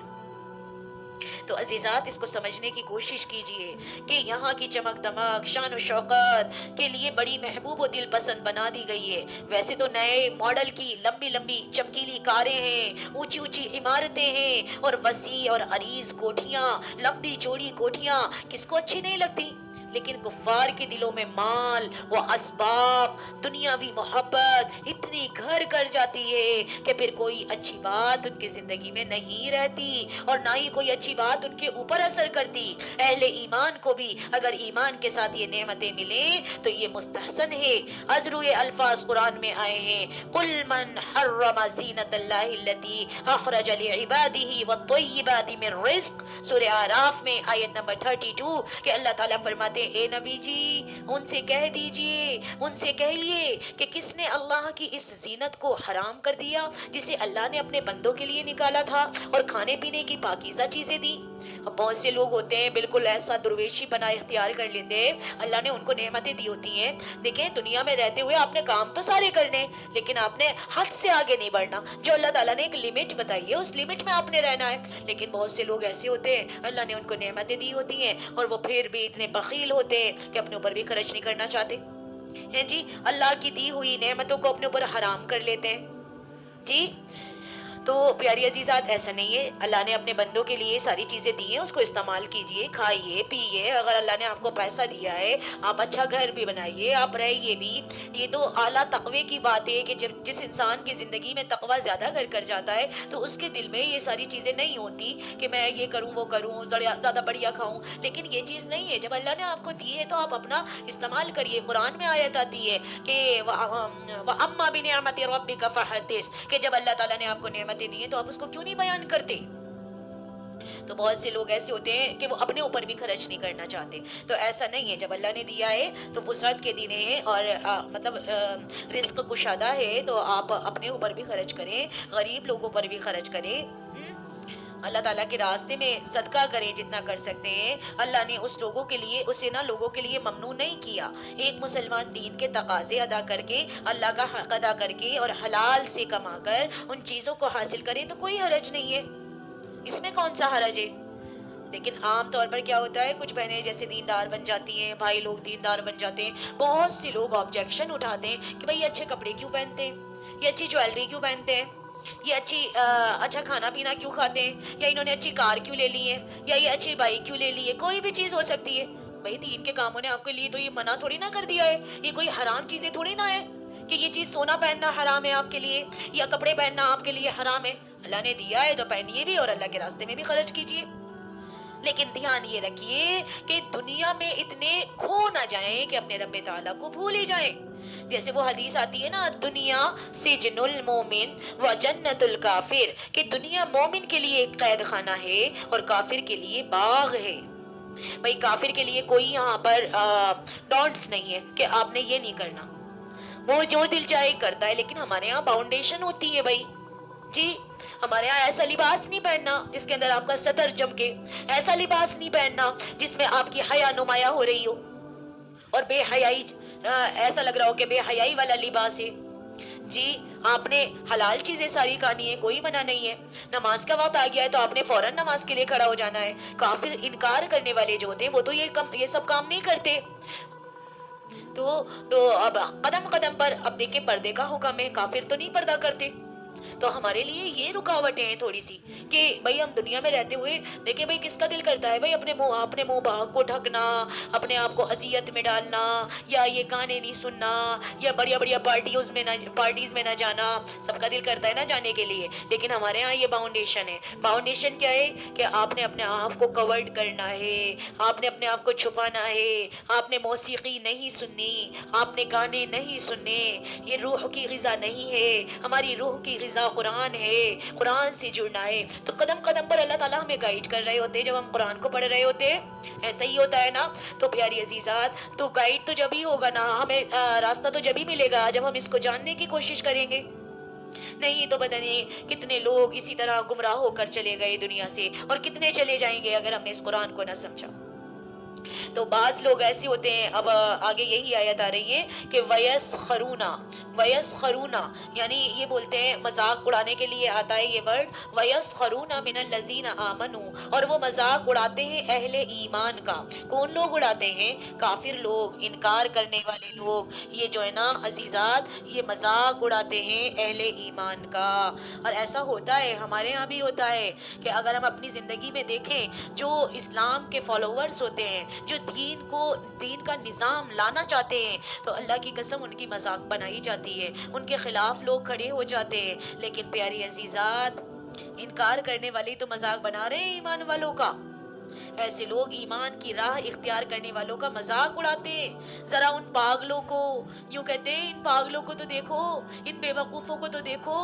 تو عزیزات اس کو سمجھنے کی کوشش کیجئے کہ یہاں کی چمک دمک، شان و شوقت کے لیے بڑی محبوب و دل پسند بنا دی گئی ہے۔ ویسے تو نئے ماڈل کی لمبی لمبی چمکیلی کاریں ہیں، اونچی اونچی عمارتیں ہیں، اور وسیع اور عریض کوٹھیاں، لمبی چوڑی کوٹھیاں کس کو اچھی نہیں لگتی؟ لیکن کفار کے دلوں میں مال و اسباب، دنیاوی محبت اتنی گھر کر جاتی ہے کہ پھر کوئی اچھی بات ان کی زندگی میں نہیں رہتی، اور نہ ہی کوئی اچھی بات ان کے اوپر اثر کرتی۔ اہل ایمان کو بھی اگر ایمان کے ساتھ یہ نعمتیں ملیں تو یہ مستحسن ہے۔ ازرو یہ الفاظ قرآن میں آئے ہیں، قل من حرم زینت اللہ التی اخرج لعباده والطیبات من رزق، سورہ اعراف میں آیت نمبر 32 کہ اللہ تعالیٰ فرماتے ہیں اے نبی جی ان سے کہہ دیجئے، ان سے کہیے کہ کس نے اللہ کی اس زینت کو حرام کر دیا جسے اللہ نے اپنے بندوں کے لیے نکالا تھا، اور کھانے پینے کی پاکیزہ چیزیں دی۔ اب بہت سے لوگ ہوتے ہیں بالکل ایسا درویشی بنا اختیار کر لیتے ہیں، اللہ نے ان کو نعمتیں دی ہوتی ہیں، دیکھیں دنیا میں رہتے ہوئے آپ نے کام تو سارے کرنے لیکن آپ نے حد سے آگے نہیں بڑھنا، جو اللہ تعالیٰ نے ایک لمٹ بتائی ہے اس لمٹ میں آپ نے رہنا ہے۔ لیکن بہت سے لوگ ایسے ہوتے ہیں اللہ نے ان کو نعمتیں دی ہوتی ہیں اور وہ پھر بھی اتنے بخیل ہوتے ہیں کہ اپنے اوپر بھی خرچ نہیں کرنا چاہتے ہیں، جی اللہ کی دی ہوئی نعمتوں کو اپنے اوپر حرام کر لیتے ہیں۔ جی تو پیاری عزیزات ایسا نہیں ہے، اللہ نے اپنے بندوں کے لیے ساری چیزیں دی ہیں، اس کو استعمال کیجئے، کھائیے پیئے، اگر اللہ نے آپ کو پیسہ دیا ہے آپ اچھا گھر بھی بنائیے، آپ رہیے بھی۔ یہ تو اعلیٰ تقوی کی بات ہے کہ جس انسان کی زندگی میں تقوی زیادہ گھر کر جاتا ہے تو اس کے دل میں یہ ساری چیزیں نہیں ہوتی کہ میں یہ کروں وہ کروں زیادہ بڑھیا کھاؤں، لیکن یہ چیز نہیں ہے۔ جب اللہ نے آپ کو دی ہے تو آپ اپنا استعمال کریے۔ قرآن میں آیت آتی ہے کہ وَأَمَّا بِنِعْمَةِ رَبِّكَ فَحَدِّثْ، کہ جب اللہ تعالیٰ نے آپ کو نعمتیں دی ہیں تو آپ اس کو کیوں نہیں بیان کرتے؟ تو بہت سے لوگ ایسے ہوتے ہیں کہ وہ اپنے اوپر بھی خرچ نہیں کرنا چاہتے، تو ایسا نہیں ہے، جب اللہ نے دیا ہے تو وسعت کے دن ہیں اور مطلب رزق کشادہ ہے تو آپ اپنے اوپر بھی خرچ کریں، غریب لوگوں پر بھی خرچ کریں، اللہ تعالیٰ کے راستے میں صدقہ کریں جتنا کر سکتے ہیں۔ اللہ نے اسے لوگوں کے لیے ممنوع نہیں کیا۔ ایک مسلمان دین کے تقاضے ادا کر کے، اللہ کا حق ادا کر کے اور حلال سے کما کر ان چیزوں کو حاصل کرے تو کوئی حرج نہیں ہے، اس میں کون سا حرج ہے؟ لیکن عام طور پر کیا ہوتا ہے، کچھ بہنیں جیسے دیندار بن جاتی ہیں، بھائی لوگ دیندار بن جاتے ہیں، بہت سے لوگ آبجیکشن اٹھاتے ہیں کہ بھئی یہ اچھے کپڑے کیوں پہنتے ہیں، یہ اچھی جویلری کیوں پہنتے ہیں، یہ اچھا کھانا پینا کیوں کھاتے ہیں، یا انہوں نے اچھی کار کیوں لے لی ہے، یا یہ اچھی بائک کیوں لے لی ہے، کوئی بھی چیز ہو سکتی ہے۔ بھئی دین کے کاموں نے آپ کے لیے تو یہ منع تھوڑی نہ کر دیا ہے، یہ کوئی حرام چیزیں تھوڑی نہ ہے کہ یہ چیز سونا پہننا حرام ہے آپ کے لیے یا کپڑے پہننا آپ کے لیے حرام ہے۔ اللہ نے دیا ہے تو پہنیے بھی اور اللہ کے راستے میں بھی خرچ کیجیے، لیکن دھیان یہ رکھیے کہ دنیا میں اتنے کھو نہ جائیں کہ اپنے رب تعالیٰ کو بھول ہی جائیں۔ جیسے وہ حدیث آتی ہے نا، دنیا سجن المومن و جنت الکافر، کہ دنیا مومن کے لیے ایک قید خانہ ہے اور کافر کے لیے باغ ہے۔ بھئی کافر کے لیے کوئی یہاں پر ڈونٹس نہیں ہے کہ آپ نے یہ نہیں کرنا، وہ جو دل چاہے کرتا ہے، لیکن ہمارے یہاں باؤنڈیشن ہوتی ہے بھائی، جی ہمارے ہاں ایسا لباس نہیں پہننا جس کے اندر آپ کا صدر چمکے، ایسا لباس نہیں پہننا جس میں آپ کی حیا نمایاں ہو رہی ہو اور بے حیائی ایسا لگ رہا ہو کہ بے حیائی والا لباس ہے۔ جی آپ نے حلال چیزیں ساری کھانی ہے، کوئی منع نہیں ہے، نماز کا وقت آ گیا ہے تو آپ نے فوراً نماز کے لیے کھڑا ہو جانا ہے۔ کافر انکار کرنے والے جو ہوتے ہیں وہ تو یہ سب کام نہیں کرتے، تو اب قدم قدم پر اب دیکھیں پردے کا حکم ہے، کافر تو نہیں پردہ کرتے، تو ہمارے لیے یہ رکاوٹیں ہیں تھوڑی سی کہ بھئی ہم دنیا میں رہتے ہوئے دیکھیں بھئی کس کا دل کرتا ہے بھئی اپنے منہ کو ڈھکنا، اپنے آپ کو اذیت میں ڈالنا، یا یہ گانے نہیں سننا، یا بڑیا پارٹیز میں نہ جانا، سب کا دل کرتا ہے نا جانے کے لیے، لیکن ہمارے ہاں یہ باؤنڈیشن ہے۔ باؤنڈیشن کیا ہے کہ آپ نے اپنے آپ کو کورڈ کرنا ہے، آپ نے اپنے آپ کو چھپانا ہے، آپ نے موسیقی نہیں سننی، آپ نے گانے نہیں سننے، یہ روح کی غذا نہیں ہے، ہماری روح کی غذا قرآن ہے، قرآن سے جڑنا ہے۔ تو قدم قدم پر اللہ تعالیٰ ہمیں گائیڈ کر رہے ہوتے ہیں جب ہم قرآن کو پڑھ رہے ہوتے ہیں، ایسا ہی ہوتا ہے نا۔ تو پیاری عزیزات تو گائیڈ تو جب ہی ہوگا نا، ہمیں راستہ تو جب ہی ملے گا جب ہم اس کو جاننے کی کوشش کریں گے، نہیں تو پتہ نہیں کتنے لوگ اسی طرح گمراہ ہو کر چلے گئے دنیا سے، اور کتنے چلے جائیں گے اگر ہم نے اس قرآن کو نہ سمجھا۔ تو بعض لوگ ایسے ہوتے ہیں، اب آگے یہی آیت آ رہی ہے کہ وَيَسْخَرُونَ وَيَسْخَرُونَ، یعنی یہ بولتے ہیں، مذاق اڑانے کے لیے آتا ہے یہ ورڈ وَيَسْخَرُونَ مِنَ الَّذِينَ آمَنُوا، اور وہ مذاق اڑاتے ہیں اہل ایمان کا۔ کون لوگ اڑاتے ہیں؟ کافر لوگ، انکار کرنے والے لوگ، یہ جو ہے نا عزیزات، یہ مذاق اڑاتے ہیں اہل ایمان کا۔ اور ایسا ہوتا ہے، ہمارے ہاں بھی ہوتا ہے کہ اگر ہم اپنی زندگی میں دیکھیں، جو اسلام کے فالوورز ہوتے ہیں، جو دین کا نظام لانا چاہتے ہیں، تو اللہ کی قسم ان کی مذاق بنائی جاتی ہے، ان کے خلاف لوگ کھڑے ہو جاتے ہیں۔ لیکن پیاری عزیزات، انکار کرنے والے تو مذاق بنا رہے ہیں ایمان والوں کا۔ ایسے لوگ ایمان کی راہ اختیار کرنے والوں کا مذاق اڑاتے ہیں۔ ذرا ان پاگلوں کو، یوں کہتے ہیں، ان پاگلوں کو تو دیکھو، ان بے وقوفوں کو تو دیکھو۔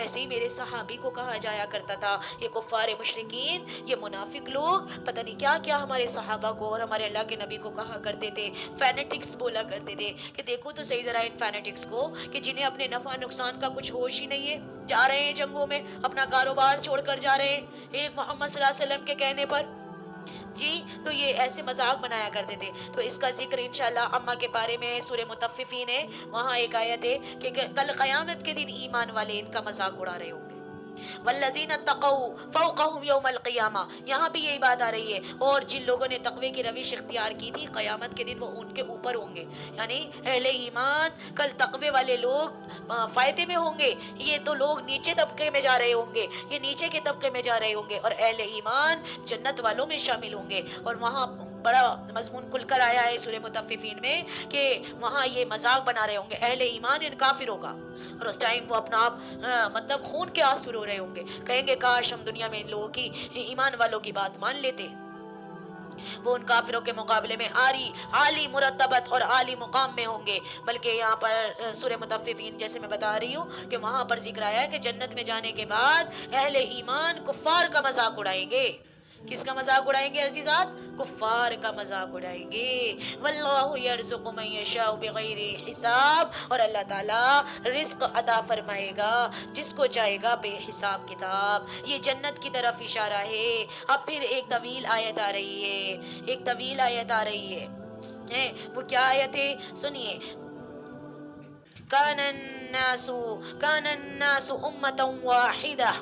ایسے ہی میرے صحابی کو کہا جایا کرتا تھا، یہ کفار مشرکین، یہ منافق لوگ پتہ نہیں کیا کیا ہمارے صحابہ کو اور ہمارے اللہ کے نبی کو کہا کرتے تھے، فینیٹکس بولا کرتے تھے کہ دیکھو تو صحیح ذرا ان فینیٹکس کو، کہ جنہیں اپنے نفع نقصان کا کچھ ہوش ہی نہیں ہے، جا رہے ہیں جنگوں میں، اپنا کاروبار چھوڑ کر جا رہے ہیں ایک محمد صلی اللہ علیہ وسلم کے کہنے پر۔ جی، تو یہ ایسے مذاق بنایا کرتے تھے۔ تو اس کا ذکر انشاءاللہ اما کے بارے میں سورہ مطففین ہے، وہاں ایک آیت ہے کہ کل قیامت کے دن ایمان والے ان کا مذاق اڑا رہے ہوں گے۔ والذین اتقوا فوقهم یوم القیامہ، یہاں بھی یہی بات آ رہی ہے، اور جن لوگوں نے تقوی کی روش اختیار کی تھی، قیامت کے دن وہ ان کے اوپر ہوں گے۔ یعنی اہل ایمان کل تقوی والے لوگ فائدے میں ہوں گے، یہ تو لوگ نیچے طبقے میں جا رہے ہوں گے، یہ نیچے کے طبقے میں جا رہے ہوں گے، اور اہل ایمان جنت والوں میں شامل ہوں گے۔ اور وہاں بڑا مضمون کھل کر آیا ہے سورہ مطففین میں کہ وہاں یہ مذاق بنا رہے ہوں گے اہل ایمان ان کافروں کا، اور اس ٹائم وہ اپنا آپ مطلب خون کے آنسو رو رہے ہوں گے، کہیں گے کاش ہم دنیا میں ان لوگوں کی، ایمان والوں کی بات مان لیتے۔ وہ ان کافروں کے مقابلے میں عالی مرتبت اور عالی مقام میں ہوں گے۔ بلکہ یہاں پر سورہ مطففین جیسے میں بتا رہی ہوں کہ وہاں پر ذکر آیا ہے کہ جنت میں جانے کے بعد اہل ایمان کفار کا مذاق اڑائیں گے۔ کس کا مذاق اڑائیں گے عزیزات؟ کفار کا مذاق اڑائیں گے۔ واللہ یرزق من یشاء بغیر حساب، اور اللہ تعالی رزق عطا فرمائے گا جس کو چاہے گا بے حساب کتاب۔ یہ جنت کی طرف اشارہ ہے۔ اب پھر ایک طویل آیت آ رہی ہے، ایک طویل آیت آ رہی ہے، وہ کیا آیت ہے؟ سنیے، كان الناس أمة واحدة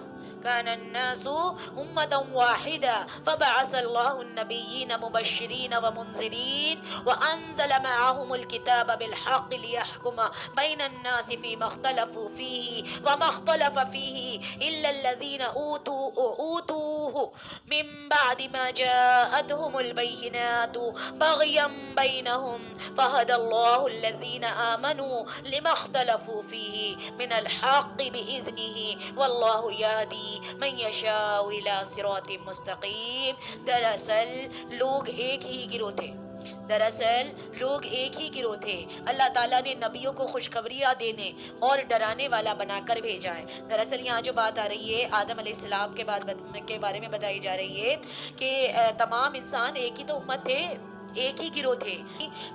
كان الناس أمة واحدة فبعث الله النبيين مبشرين ومنذرين وأنزل معهم الكتاب بالحق ليحكم بين الناس فيما اختلفوا فيه وما اختلف فيه إلا الذين أوتوه من بعد ما جاءتهم البينات بغيا بينهم فهدى الله الذين آمنوا لما اختلفوا فيه من الحق بإذنه والله يهدي من یشاء الی صراط مستقیم۔ دراصل لوگ ایک ہی گروہ تھے، دراصل لوگ ایک ہی گروہ تھے۔ اللہ تعالیٰ نے نبیوں کو خوشخبریاں دینے اور ڈرانے والا بنا کر بھیجا ہے۔ دراصل یہاں جو بات آ رہی ہے آدم علیہ السلام کے بارے میں بتائی جا رہی ہے کہ تمام انسان ایک ہی تو امت تھے، ایک ہی گروہ تھے۔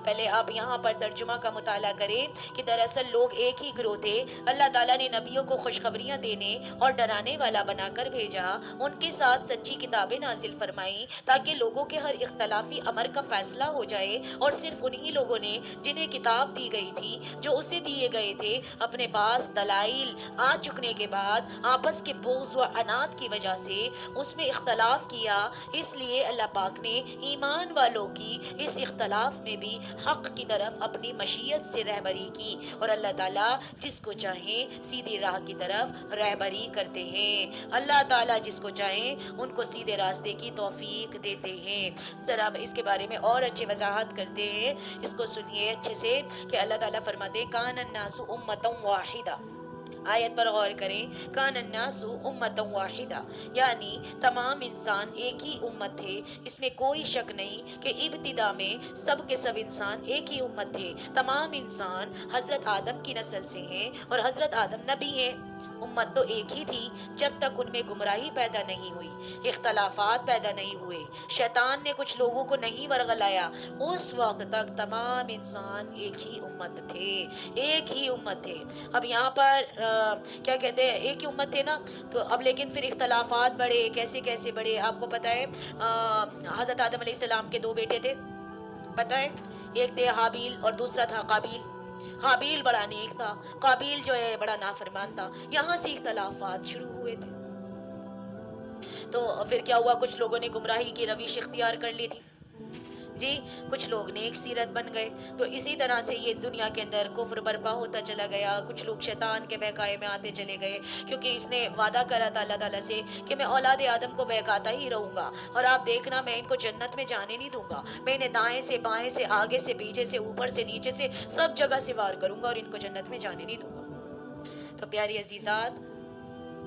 پہلے آپ یہاں پر ترجمہ کا مطالعہ کریں کہ دراصل لوگ ایک ہی گروہ تھے۔ اللہ تعالیٰ نے نبیوں کو خوشخبریاں دینے اور ڈرانے والا بنا کر بھیجا، ان کے ساتھ سچی کتابیں نازل فرمائیں تاکہ لوگوں کے ہر اختلافی امر کا فیصلہ ہو جائے، اور صرف انہی لوگوں نے جنہیں کتاب دی گئی تھی، جو اسے دیے گئے تھے، اپنے پاس دلائل آ چکنے کے بعد آپس کے بغض و عناد کی وجہ سے اس میں اختلاف کیا۔ اس لیے اللہ پاک نے ایمان والوں کی اس اختلاف میں بھی حق کی طرف اپنی مشیت سے رہبری کی، اور اللہ تعالیٰ جس کو چاہیں سیدھی راہ کی طرف رہبری کرتے ہیں۔ اللہ تعالیٰ جس کو چاہیں ان کو سیدھے راستے کی توفیق دیتے ہیں۔ ذرا اس کے بارے میں اور اچھے وضاحت کرتے ہیں، اس کو سنیے اچھے سے کہ اللہ تعالیٰ فرماتے ہیں کان الناس امۃ واحدہ۔ آیت پر غور کریں، کان الناس امۃ واحدہ، یعنی تمام انسان ایک ہی امت تھے۔ اس میں کوئی شک نہیں کہ ابتدا میں سب کے سب انسان ایک ہی امت تھے۔ تمام انسان حضرت آدم کی نسل سے ہیں، اور حضرت آدم نبی ہیں۔ امت تو ایک ہی تھی جب تک ان میں گمراہی پیدا نہیں ہوئی، اختلافات پیدا نہیں ہوئے، شیطان نے کچھ لوگوں کو نہیں ورغلایا، اس وقت تک تمام انسان ایک ہی امت تھے، ایک ہی امت تھے۔ اب یہاں پر کیا کہتے ہیں، ایک ہی امت تھے نا، تو اب لیکن پھر اختلافات بڑھے، کیسے کیسے بڑھے؟ آپ کو پتہ ہے حضرت آدم علیہ السلام کے دو بیٹے تھے، پتہ ہے ایک تھے حابیل اور دوسرا تھا قابیل. حابیل بڑا نیک تھا, قابیل جو ہے بڑا نافرمان تھا. یہاں سے اختلافات شروع ہوئے تھے. تو پھر کیا ہوا, کچھ لوگوں نے گمراہی کی روش اختیار کر لی تھی جی, کچھ لوگ نیک سیرت بن گئے. تو اسی طرح سے یہ دنیا کے اندر کفر برپا ہوتا چلا گیا. کچھ لوگ شیطان کے بہکائے میں آتے چلے گئے, کیونکہ اس نے وعدہ کرا تھا اللہ تعالیٰ سے کہ میں اولاد آدم کو بہکاتا ہی رہوں گا, اور آپ دیکھنا میں ان کو جنت میں جانے نہیں دوں گا. میں انہیں دائیں سے بائیں سے آگے سے پیچھے سے اوپر سے نیچے سے سب جگہ سے وار کروں گا, اور ان کو جنت میں جانے نہیں دوں گا. تو پیاری عزیزات,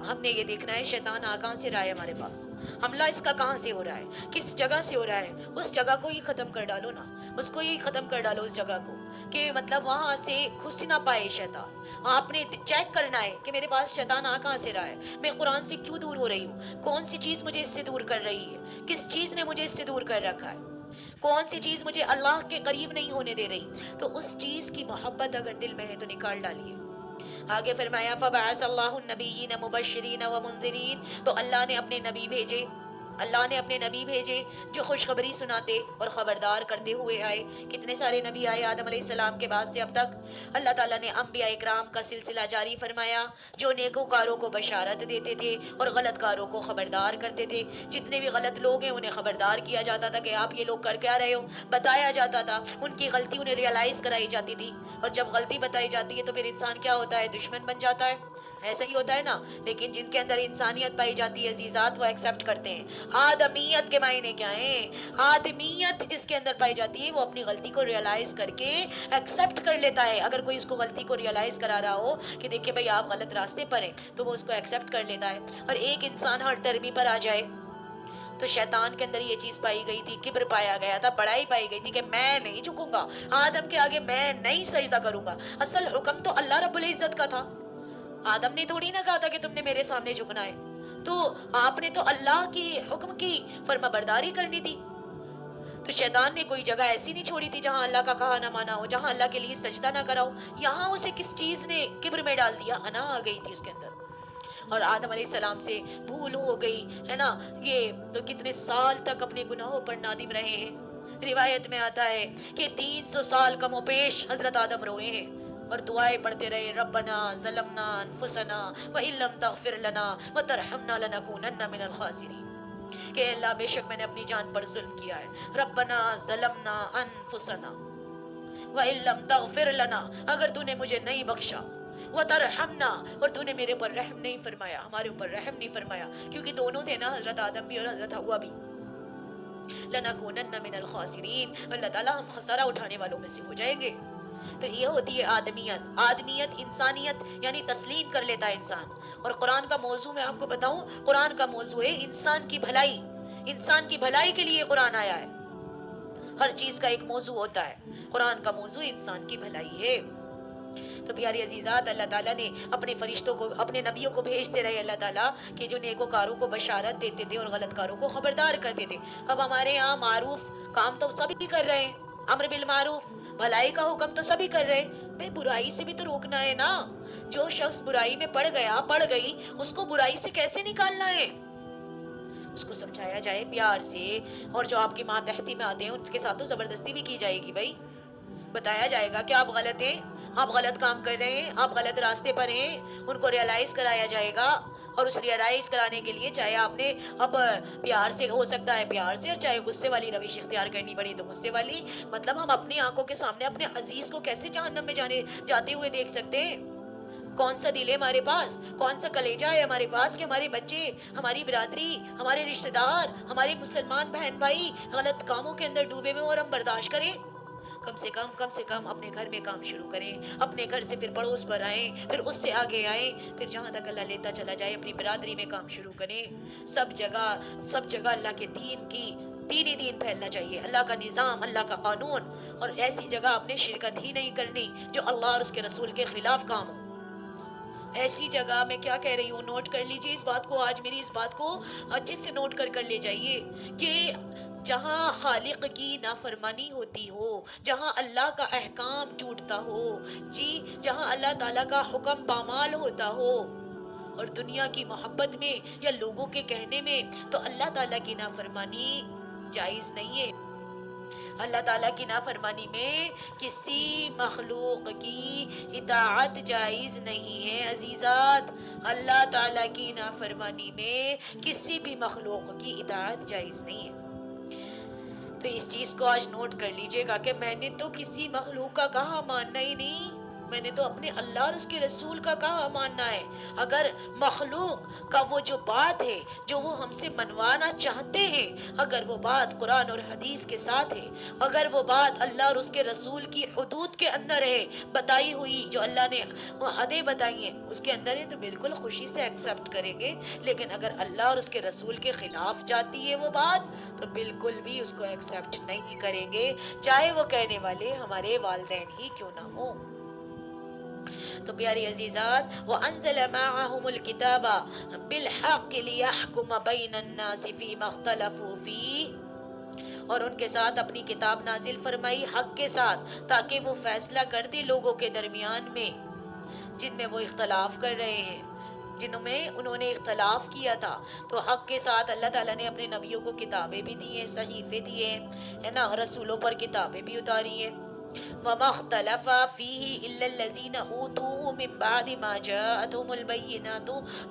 ہم نے یہ دیکھنا ہے شیطان کہاں سے رہا ہے ہمارے پاس, حملہ اس کا کہاں سے ہو رہا ہے, کس جگہ سے ہو رہا ہے. اس جگہ کو ہی ختم کر ڈالو نا, اس کو ہی ختم کر ڈالو, اس جگہ کو, کہ مطلب وہاں سے گھس نہ پائے شیطان. آپ نے چیک کرنا ہے کہ میرے پاس شیطان کہاں سے رہا ہے, میں قرآن سے کیوں دور ہو رہی ہوں, کون سی چیز مجھے اس سے دور کر رہی ہے, کس چیز نے مجھے اس سے دور کر رکھا ہے, کون سی چیز مجھے اللہ کے قریب نہیں ہونے دے رہی. تو اس چیز کی محبت اگر دل میں ہے تو نکال ڈالیے. آگے فرمایا فبعث اللہ النبیین مبشرین ومنذرین, تو اللہ نے اپنے نبی بھیجے, اللہ نے اپنے نبی بھیجے جو خوشخبری سناتے اور خبردار کرتے ہوئے آئے. کتنے سارے نبی آئے آدم علیہ السلام کے بعد سے اب تک. اللہ تعالیٰ نے انبیاء اکرام کا سلسلہ جاری فرمایا جو نیکوکاروں کو بشارت دیتے تھے اور غلط کاروں کو خبردار کرتے تھے. جتنے بھی غلط لوگ ہیں انہیں خبردار کیا جاتا تھا کہ آپ یہ لوگ کر کیا رہے ہو, بتایا جاتا تھا. ان کی غلطی انہیں ریئلائز کرائی جاتی تھی, اور جب غلطی بتائی جاتی ہے تو پھر انسان کیا ہوتا ہے, دشمن بن جاتا ہے. ایسا ہی ہوتا ہے نا. لیکن جن کے اندر انسانیت پائی جاتی ہے عزیزات, وہ ایکسیپٹ کرتے ہیں. آدمیت کے معنی کیا ہیں, آدمیت جس کے اندر پائی جاتی ہے وہ اپنی غلطی کو ریئلائز کر کے ایکسیپٹ کر لیتا ہے. اگر کوئی اس کو غلطی کو ریئلائز کرا رہا ہو کہ دیکھیں بھئی آپ غلط راستے پر ہیں, تو وہ اس کو ایکسیپٹ کر لیتا ہے. اور ایک انسان ہر ٹرمی پر آ جائے, تو شیطان کے اندر یہ چیز پائی گئی تھی, کبر پایا گیا تھا, بڑائی پائی گئی تھی کہ میں نہیں جھکوں گا آدم کے آگے, میں نہیں سجدہ کروں گا. اصل حکم تو اللہ رب العزت کا تھا, آدم نے تھوڑی نہ کہا تھا کہ تم نے میرے سامنے جھکنا ہے. تو آپ نے تو اللہ کی حکم کی فرما برداری کرنی تھی. تو شیطان نے کوئی جگہ ایسی نہیں چھوڑی تھی جہاں اللہ کا کہا نہ مانا ہو, جہاں اللہ کے لیے سجدہ نہ کرا ہو. یہاں اسے کس چیز نے کبر میں ڈال دیا, انا آ گئی تھی اس کے اندر, اور آدم علیہ السلام سے بھول ہو گئی ہے نا. یہ تو کتنے سال تک اپنے گناہوں پر نادم رہے ہیں. روایت میں آتا ہے کہ 300 سال کم و پیش حضرت آدم روئے ہیں اور دعائیں پڑھتے رہے, ربنا ظلمنا انفسنا وان لم تغفر لنا وترحمنا لنکونن من الخاسرین, کہ اللہ بے شک میں نے اپنی جان پر ظلم کیا ہے. ربنا ظلمنا انفسنا وان لم تغفر لنا, اگر تو نے مجھے نہیں بخشا, وترحمنا, اور تو نے میرے اوپر رحم نہیں فرمایا, ہمارے اوپر رحم نہیں فرمایا, کیونکہ دونوں تھے نا, حضرت آدم بھی اور حضرت حوا بھی. لنکونن من الخاسرین, اللہ تعالیٰ ہم خسارہ اٹھانے والوں میں سے ہو جائیں گے. تو یہ ہوتی ہے آدمیت. آدمیت انسانیت یعنی تسلیم کر لیتا ہے انسان. اور قرآن کا موضوع میں آپ کو بتاؤں, قرآن کا موضوع ہے انسان کی بھلائی. انسان کی بھلائی کے لیے قرآن آیا ہے. ہر چیز کا ایک موضوع ہوتا ہے, قرآن کا موضوع انسان کی بھلائی ہے. تو پیاری عزیزات, اللہ تعالیٰ نے اپنے فرشتوں کو, اپنے نبیوں کو بھیجتے رہے اللہ تعالیٰ, کہ جو نیکوکاروں کو بشارت دیتے تھے اور غلط کاروں کو خبردار کرتے تھے. اب ہمارے یہاں معروف کام تو سبھی کر رہے ہیں, امر بالمعروف, بھلائی کا حکم تو سبھی کر رہے ہیں, بھئی برائی سے بھی تو روکنا ہے نا. جو شخص برائی میں پڑ گیا, پڑ گئی, اس کو برائی سے کیسے نکالنا ہے, اس کو سمجھایا جائے پیار سے. اور جو آپ کے ماتحتی میں آتے ہیں ان کے ساتھ تو زبردستی بھی کی جائے گی. بھائی بتایا جائے گا کہ آپ غلط ہیں, آپ غلط کام کر رہے ہیں, آپ غلط راستے پر ہیں, ان کو ریئلائز کرایا جائے گا. اور اس ریئلائز کرانے کے لیے چاہے آپ نے اب پیار سے, ہو سکتا ہے پیار سے, اور چاہے غصے والی روش اختیار کرنی پڑی تو غصے والی. مطلب ہم اپنی آنکھوں کے سامنے اپنے عزیز کو کیسے جہنم میں جاتے ہوئے دیکھ سکتے ہیں. کون سا دل ہے ہمارے پاس, کون سا کلیجہ ہے ہمارے پاس کہ ہمارے بچے, ہماری برادری, ہمارے رشتہ دار, ہمارے مسلمان بہن بھائی غلط کاموں کے اندر ڈوبے ہوئے اور ہم برداشت کریں. کم سے کم اپنے گھر میں کام شروع کریں, اپنے گھر سے پھر پڑوس پر آئیں, پھر اس سے آگے آئیں, پھر جہاں تک اللہ لیتا چلا جائے اپنی برادری میں کام شروع کریں. سب جگہ اللہ کے دینی دین پھیلنا چاہیے, اللہ کا نظام, اللہ کا قانون. اور ایسی جگہ اپنے شرکت ہی نہیں کرنی جو اللہ اور اس کے رسول کے خلاف کام ہو. ایسی جگہ میں کیا کہہ رہی ہوں, نوٹ کر لیجئے اس بات کو, آج میری اس بات کو اچھے سے نوٹ کر لے جائیے, کہ جہاں خالق کی نافرمانی ہوتی ہو, جہاں اللہ کا احکام ٹوٹتا ہو, جی جہاں اللہ تعالیٰ کا حکم پامال ہوتا ہو, اور دنیا کی محبت میں یا لوگوں کے کہنے میں, تو اللہ تعالیٰ کی نافرمانی جائز نہیں ہے. اللہ تعالیٰ کی نافرمانی میں کسی مخلوق کی اطاعت جائز نہیں ہے عزیزات، اللہ تعالیٰ کی نافرمانی میں کسی بھی مخلوق کی اطاعت جائز نہیں ہے۔ تو اس چیز کو آج نوٹ کر لیجئے گا کہ میں نے تو کسی مخلوق کا کہا ماننا ہی نہیں، میں نے تو اپنے اللہ اور اس کے رسول کا کہا ماننا ہے۔ اگر مخلوق کا وہ جو بات ہے جو وہ ہم سے منوانا چاہتے ہیں، اگر وہ بات قرآن اور حدیث کے ساتھ ہے، اگر وہ بات اللہ اور اس کے رسول کی حدود کے اندر ہے، بتائی ہوئی جو اللہ نے وہ حدیں بتائی ہیں اس کے اندر ہے، تو بالکل خوشی سے ایکسپٹ کریں گے۔ لیکن اگر اللہ اور اس کے رسول کے خلاف جاتی ہے وہ بات، تو بالکل بھی اس کو ایکسپٹ نہیں کریں گے، چاہے وہ کہنے والے ہمارے والدین ہی کیوں نہ ہوں۔ تو پیاری عزیزات، وَأَنزَلَ مَعَهُمُ الْكِتَابَ بِالْحَقِّ لِيَحْكُمَ بَيْنَ النَّاسِ فِي مَا اخْتَلَفُوا فِيهِ، اور ان کے ساتھ اپنی کتاب نازل فرمائی حق کے ساتھ، تاکہ وہ فیصلہ کر دے لوگوں کے درمیان میں جن میں وہ اختلاف کر رہے ہیں، جنہوں میں انہوں نے اختلاف کیا تھا۔ تو حق کے ساتھ اللہ تعالیٰ نے اپنے نبیوں کو کتابیں بھی دی ہیں، صحیفے دیے ہیں نا، رسولوں پر کتابیں بھی اتاری ہیں۔ وَمَا اخْتَلَفَ فِيهِ إِلَّا الَّذِينَ أُوتُوهُ مِن بَعْدِ مَا جَاءَتْهُمُ الْبَيِّنَاتُ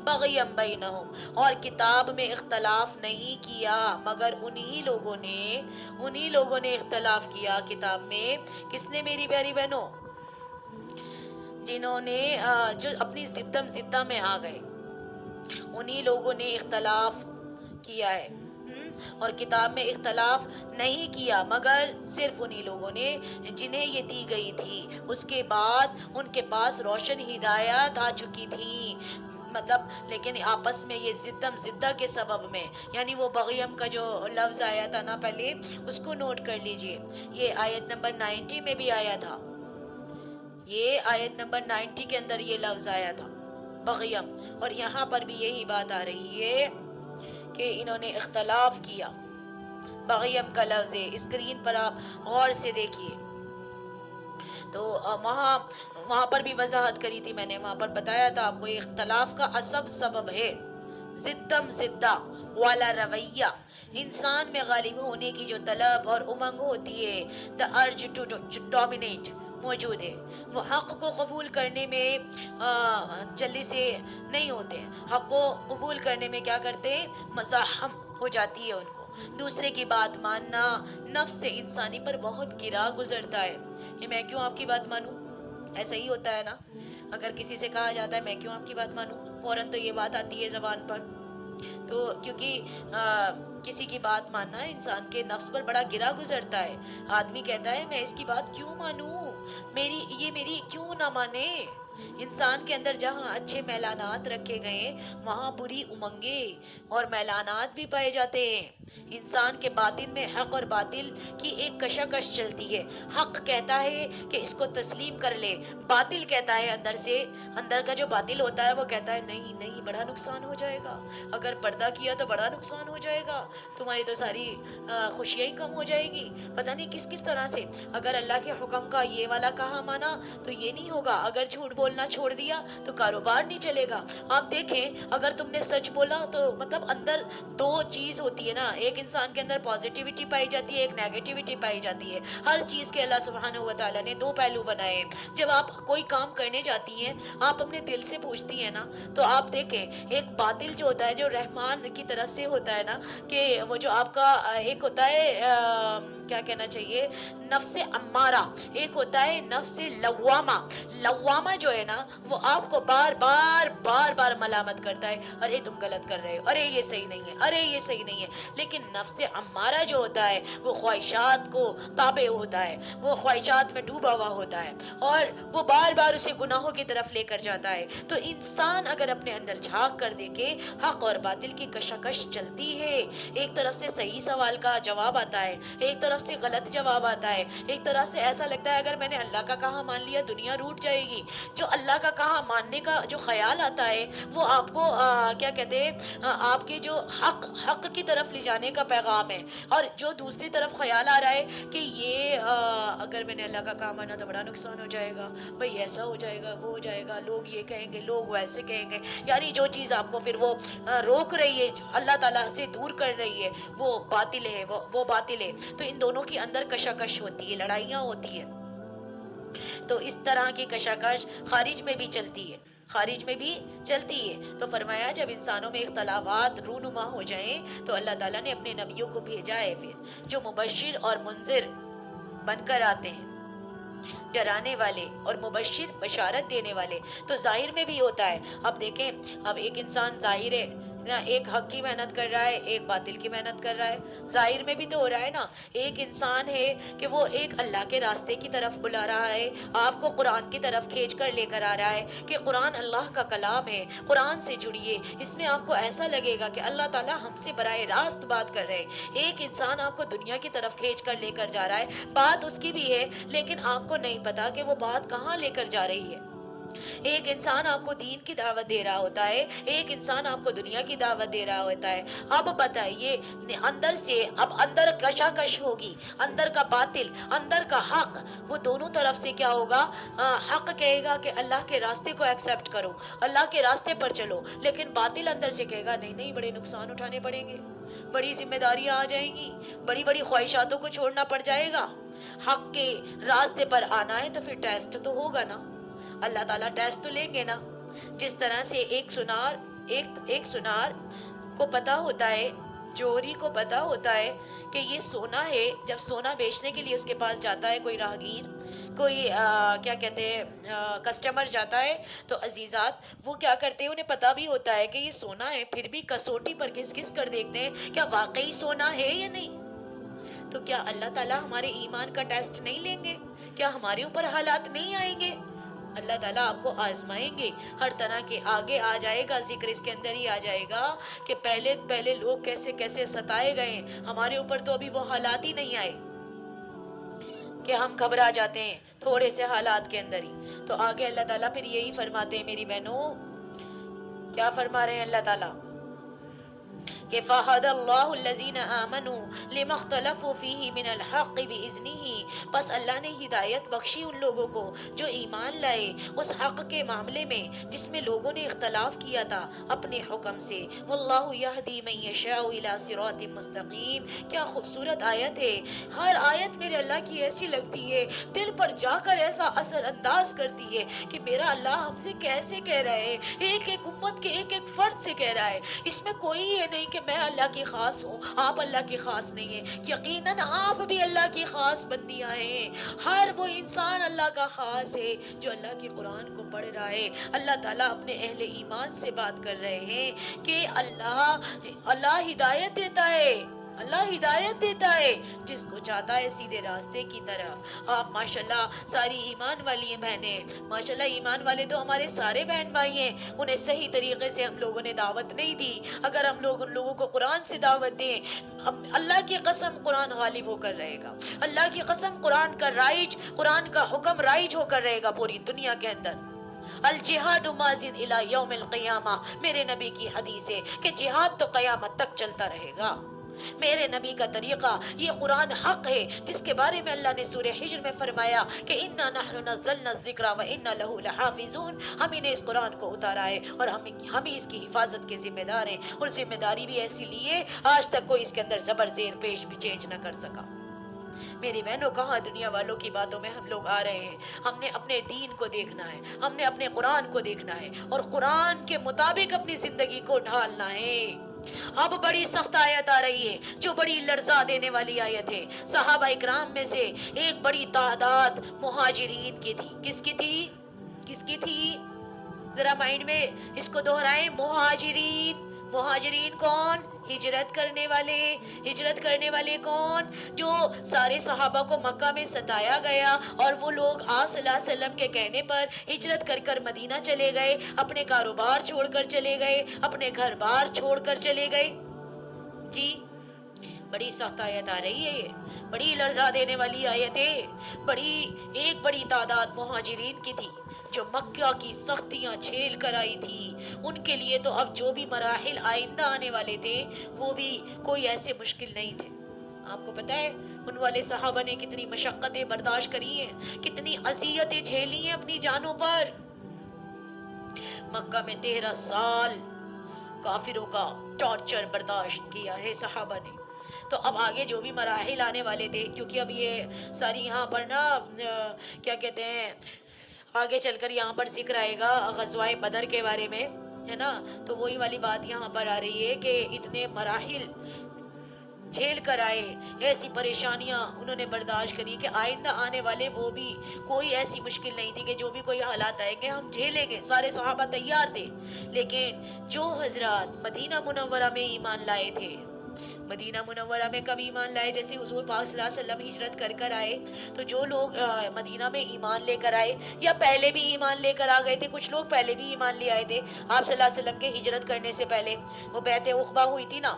بَغْيًا بَيْنَهُمْ، اور کتاب میں اختلاف نہیں کیا مگر انہی لوگوں نے اختلاف کیا کتاب میں۔ کس نے میری پیاری بہنوں؟ جنہوں نے جو اپنی زدہ میں آ گئے، انہی لوگوں نے اختلاف کیا ہے، اور کتاب میں اختلاف نہیں کیا مگر صرف انہی لوگوں نے جنہیں یہ دی گئی تھی، اس کے بعد ان کے پاس روشن ہدایات آ چکی تھی، مطلب لیکن آپس میں یہ زدہ کے سبب میں، یعنی وہ بغیم کا جو لفظ آیا تھا نا پہلے، اس کو نوٹ کر لیجئے، یہ آیت نمبر 90 میں بھی آیا تھا، یہ آیت نمبر 90 کے اندر یہ لفظ آیا تھا بغیم، اور یہاں پر بھی یہی بات آ رہی ہے کہ انہوں نے اختلاف کیا، بغیم کا لفظ ہے، اسکرین پر آپ غور سے دیکھیے۔ تو وہاں پر بھی وضاحت کری تھی میں نے، وہاں پر بتایا تھا آپ کو اختلاف کا اصل سبب ہے زدہ والا رویہ، انسان میں غالب ہونے کی جو طلب اور امنگ ہوتی ہے، the urge to dominate موجود ہے، وہ حق کو قبول کرنے میں جلدی سے نہیں ہوتے ہیں، حق کو قبول کرنے میں کیا کرتے ہیں، مزاحم ہو جاتی ہے ان کو، دوسرے کی بات ماننا نفس سے انسانی پر بہت گرا گزرتا ہے، کہ میں کیوں آپ کی بات مانوں، ایسا ہی ہوتا ہے نا، اگر کسی سے کہا جاتا ہے میں کیوں آپ کی بات مانوں، فوراً تو یہ بات آتی ہے زبان پر، تو کیونکہ کسی کی بات ماننا انسان کے نفس پر بڑا گرا گزرتا ہے، آدمی کہتا ہے میں اس کی بات کیوں مانوں، یہ میری کیوں نہ مانے، انسان کے اندر جہاں اچھے میلانات رکھے گئے وہاں بری امنگیں اور میلانات بھی پائے جاتے ہیں، انسان کے باطن میں حق اور باطل کی ایک کشاکش چلتی ہے، حق کہتا ہے کہ اس کو تسلیم کر لے، باطل کہتا ہے اندر کا جو باطل ہوتا ہے وہ کہتا ہے نہیں نہیں بڑا نقصان ہو جائے گا، اگر پردہ کیا تو بڑا نقصان ہو جائے گا، تمہاری تو ساری خوشیاں ہی کم ہو جائے گی، پتہ نہیں کس طرح سے، اگر اللہ کے حکم کا یہ والا کہا مانا تو یہ نہیں ہوگا، اگر جھوٹ بولنا چھوڑ دیا تو کاروبار نہیں چلے گا۔ آپ دیکھیں اگر تم نے سچ بولا تو مطلب اندر دو چیز ہوتی ہے نا، ایک انسان کے اندر پازیٹیوٹی پائی جاتی ہے، ایک نیگیٹیوٹی پائی جاتی ہے، ہر چیز کے اللہ سبحانہ و تعالیٰ نے دو پہلو بنائے ہیں، جب آپ کوئی کام کرنے جاتی ہیں آپ اپنے دل سے پوچھتی ہیں نا، تو آپ دیکھیں ایک باطل جو ہوتا ہے جو رحمان کی طرف سے ہوتا ہے نا، کہ وہ جو آپ کا ایک ہوتا ہے کیا کہنا چاہیے، نفس امارہ، ایک ہوتا ہے نفس لوامہ جو ہے نا وہ آپ کو بار بار ملامت کرتا ہے، ارے تم غلط کر رہے ہو، ارے یہ صحیح نہیں ہے، ارے یہ صحیح نہیں ہے، لیکن نفس امارہ جو ہوتا ہے وہ خواہشات کو تابع ہوتا ہے، وہ خواہشات میں ڈوبا ہوا ہوتا ہے اور وہ بار بار اسے گناہوں کی طرف لے کر جاتا ہے۔ تو انسان اگر اپنے اندر جھانک کر دیکھے، حق اور باطل کی کشاکش چلتی ہے، ایک طرف سے صحیح سوال کا جواب آتا ہے، ایک طرف سے غلط جواب آتا ہے، ایک طرح سے ایسا لگتا ہے اگر میں نے اللہ کا کہا مان لیا دنیا روٹ جائے گی، جو اللہ کا کہا ماننے کا جو خیال آتا ہے وہ آپ کو کیا کہتے ہیں آپ کے جو حق کی طرف لے جانے کا پیغام ہے، اور جو دوسری طرف خیال آ رہا ہے کہ یہ اگر میں نے اللہ کا کہا مانا تو بڑا نقصان ہو جائے گا، بھئی ایسا ہو جائے گا، وہ ہو جائے گا، لوگ یہ کہیں گے، لوگ ویسے کہیں گے، یعنی جو چیز آپ کو پھر وہ روک رہی ہے، اللہ تعالیٰ سے دور کر رہی ہے، وہ باطل ہے، وہ باطل ہے۔ تو ان دونوں کی اندر کشاکش ہوتی ہے، لڑائیاں ہوتی ہے۔ تو اس طرح کی کشاکش خارج میں بھی چلتی ہے، خارج میں بھی چلتی ہے۔ تو فرمایا جب انسانوں میں اختلافات رونما ہو جائیں تو اللہ تعالیٰ نے اپنے نبیوں کو بھیجا ہے پھر، جو مبشر اور منذر بن کر آتے ہیں، ڈرانے والے اور مبشر بشارت دینے والے۔ تو ظاہر میں بھی ہوتا ہے، اب دیکھیں، اب ایک انسان ظاہر ہے نا، ایک حق کی محنت کر رہا ہے، ایک باطل کی محنت کر رہا ہے، ظاہر میں بھی تو ہو رہا ہے نا۔ ایک انسان ہے کہ وہ ایک اللہ کے راستے کی طرف بلا رہا ہے، آپ کو قرآن کی طرف کھینچ کر لے کر آ رہا ہے کہ قرآن اللہ کا کلام ہے، قرآن سے جڑیے، اس میں آپ کو ایسا لگے گا کہ اللہ تعالیٰ ہم سے براہ راست بات کر رہے ہیں۔ ایک انسان آپ کو دنیا کی طرف کھینچ کر لے کر جا رہا ہے، بات اس کی بھی ہے لیکن آپ کو نہیں پتا کہ وہ بات کہاں لے کر جا رہی ہے۔ ایک انسان آپ کو دین کی دعوت دے رہا ہوتا ہے، ایک انسان آپ کو دنیا کی دعوت دے رہا ہوتا ہے۔ اب بتائیے، اندر سے اب اندر کشاکش ہوگی، اندر کا باطل، اندر کا حق، وہ دونوں طرف سے کیا ہوگا؟ حق کہے گا کہ اللہ کے راستے کو ایکسیپٹ کرو، اللہ کے راستے پر چلو، لیکن باطل اندر سے کہے گا نہیں نہیں، بڑے نقصان اٹھانے پڑیں گے، بڑی ذمہ داریاں آ جائیں گی، بڑی بڑی خواہشاتوں کو چھوڑنا پڑ جائے گا۔ حق کے راستے پر آنا ہے تو پھر ٹیسٹ تو ہوگا نا، اللہ تعالیٰ ٹیسٹ تو لیں گے نا۔ جس طرح سے ایک سنار کو پتا ہوتا ہے، جوہری کو پتا ہوتا ہے کہ یہ سونا ہے، جب سونا بیچنے کے لیے اس کے پاس جاتا ہے کوئی راہگیر، کوئی کیا کہتے ہیں کسٹمر جاتا ہے، تو عزیزات وہ کیا کرتے ہیں، انہیں پتا بھی ہوتا ہے کہ یہ سونا ہے، پھر بھی کسوٹی پر گھس گھس کر دیکھتے ہیں کیا واقعی سونا ہے یا نہیں۔ تو کیا اللہ تعالیٰ ہمارے ایمان کا ٹیسٹ نہیں لیں گے؟ کیا ہمارے اوپر حالات نہیں آئیں گے؟ اللہ تعالیٰ آپ کو آزمائیں گے، ہر طرح کے آگے آ جائے گا، ذکر اس کے اندر ہی آ جائے گا کہ پہلے لوگ کیسے کیسے ستائے گئے ہیں، ہمارے اوپر تو ابھی وہ حالات ہی نہیں آئے کہ ہم گھبرا جاتے ہیں تھوڑے سے حالات کے اندر ہی۔ تو آگے اللہ تعالیٰ پھر یہی فرماتے ہیں میری بہنوں، کیا فرما رہے ہیں اللہ تعالیٰ کہ فَهَدَى اللَّهُ الَّذِينَ آمَنُوا لِمَا اخْتَلَفُوا فِيهِ مِنَ الْحَقِّ بِإِذْنِهِ، بس اللہ نے ہدایت بخشی ان لوگوں کو جو ایمان لائے اس حق کے معاملے میں جس میں لوگوں نے اختلاف کیا تھا اپنے حکم سے۔ وَاللَّهُ يَهْدِي مَن يَشَاءُ إِلَى صِرَاطٍ مُسْتَقِيمٍ۔ کیا خوبصورت آیت ہے، ہر آیت میرے اللہ کی ایسی لگتی ہے، دل پر جا کر ایسا اثر انداز کرتی ہے کہ میرا اللہ ہم سے کیسے کہہ رہا ہے، ایک ایک امت کے ایک ایک فرد سے کہہ رہا ہے۔ اس میں کوئی یہ نہیں کہ میں اللہ کی خاص ہوں، آپ اللہ کی خاص نہیں ہیں، یقیناً آپ بھی اللہ کی خاص بندیاں ہیں۔ ہر وہ انسان اللہ کا خاص ہے جو اللہ کی قرآن کو پڑھ رہا ہے۔ اللہ تعالیٰ اپنے اہل ایمان سے بات کر رہے ہیں کہ اللہ ہدایت دیتا ہے، اللہ ہدایت دیتا ہے جس کو چاہتا ہے سیدھے راستے کی طرف۔ آپ ماشاءاللہ ساری ایمان والی ہیں بہنیں، ماشاءاللہ ایمان والے تو ہمارے سارے بہن بھائی ہیں، انہیں صحیح طریقے سے ہم لوگوں نے دعوت نہیں دی۔ اگر ہم لوگ ان لوگوں کو قرآن سے دعوت دیں، اللہ کی قسم قرآن غالب ہو کر رہے گا، اللہ کی قسم قرآن کا رائج، قرآن کا حکم رائج ہو کر رہے گا پوری دنیا کے اندر۔ الجہاد ماضٍ الی یوم القیامہ، میرے نبی کی حدیث ہے کہ جہاد تو قیامت تک چلتا رہے گا۔ میرے نبی کا طریقہ یہ قرآن حق ہے جس کے بارے میں اللہ نے سورہ حجر میں فرمایا کہ اِنَّا نَحْنُ نَزَّلْنَا الذِّكْرَ وَإِنَّا لَهُ لَحَافِظُونَ، ہم ہی نے اس قرآن کو اتارا ہے اور ہم ہی اس کی حفاظت کے ذمہ دار ہیں، اور ذمہ داری بھی ایسی لیے آج تک کوئی اس کے اندر زبر زیر پیش بھی چینج نہ کر سکا۔ میری بہنوں کہاں دنیا والوں کی باتوں میں ہم لوگ آ رہے ہیں، ہم نے اپنے دین کو دیکھنا ہے، ہم نے اپنے قرآن کو دیکھنا ہے اور قرآن کے مطابق اپنی زندگی کو ڈھالنا ہے۔ اب بڑی سخت آیت آ رہی ہے جو بڑی لرزا دینے والی آیت ہے۔ صحابہ اکرام میں سے ایک بڑی تعداد مہاجرین کی تھی۔ کس کی تھی؟ کس کی تھی؟ ذرا مائنڈ میں اس کو دہرائیں، مہاجرین۔ مہاجرین کون؟ ہجرت کرنے والے۔ ہجرت کرنے والے کون؟ جو سارے صحابہ کو مکہ میں ستایا گیا اور وہ لوگ آپ صلی اللہ علیہ وسلم کے کہنے پر ہجرت کر کر مدینہ چلے گئے، اپنے کاروبار چھوڑ کر چلے گئے، اپنے گھر بار چھوڑ کر چلے گئے۔ جی بڑی سخت آیت آ رہی ہے، یہ بڑی لرزا دینے والی آیت ہے۔ ایک بڑی تعداد مہاجرین کی تھی، جو مکہ کی سختیاں جھیل کر آئی تھی، ان کے لیے تو اب جو بھی مراحل آئندہ آنے والے تھے وہ بھی کوئی ایسے مشکل نہیں تھے۔ آپ کو پتا ہے ان والے صحابہ نے کتنی مشقتیں برداشت کری ہیں، کتنی اذیتیں جھیلی ہیں اپنی جانوں پر۔ مکہ میں 13 سال کافروں کا ٹارچر برداشت کیا ہے صحابہ نے۔ تو اب آگے جو بھی مراحل آنے والے تھے، کیونکہ اب یہ ساری یہاں پر نا کیا کہتے ہیں، آگے چل کر یہاں پر ذکر آئے گا غزوہ بدر کے بارے میں، ہے نا، تو وہی والی بات یہاں پر آ رہی ہے کہ اتنے مراحل جھیل کر آئے، ایسی پریشانیاں انہوں نے برداشت کری کہ آئندہ آنے والے وہ بھی کوئی ایسی مشکل نہیں تھی کہ جو بھی کوئی حالات آئیں گے ہم جھیلیں گے۔ سارے صحابہ تیار تھے، لیکن جو حضرات مدینہ منورہ میں ایمان لائے تھے، مدینہ منورہ میں کب ایمان لائے؟ جیسے حضور پاک صلی اللہ علیہ وسلم ہجرت کر آئے، تو جو لوگ مدینہ میں ایمان لے کر آئے یا پہلے بھی ایمان لے کر آ گئے تھے، کچھ لوگ پہلے بھی ایمان لے آئے تھے آپ صلی اللہ علیہ وسلم کے ہجرت کرنے سے پہلے، وہ بیعت عقبہ ہوئی تھی نا،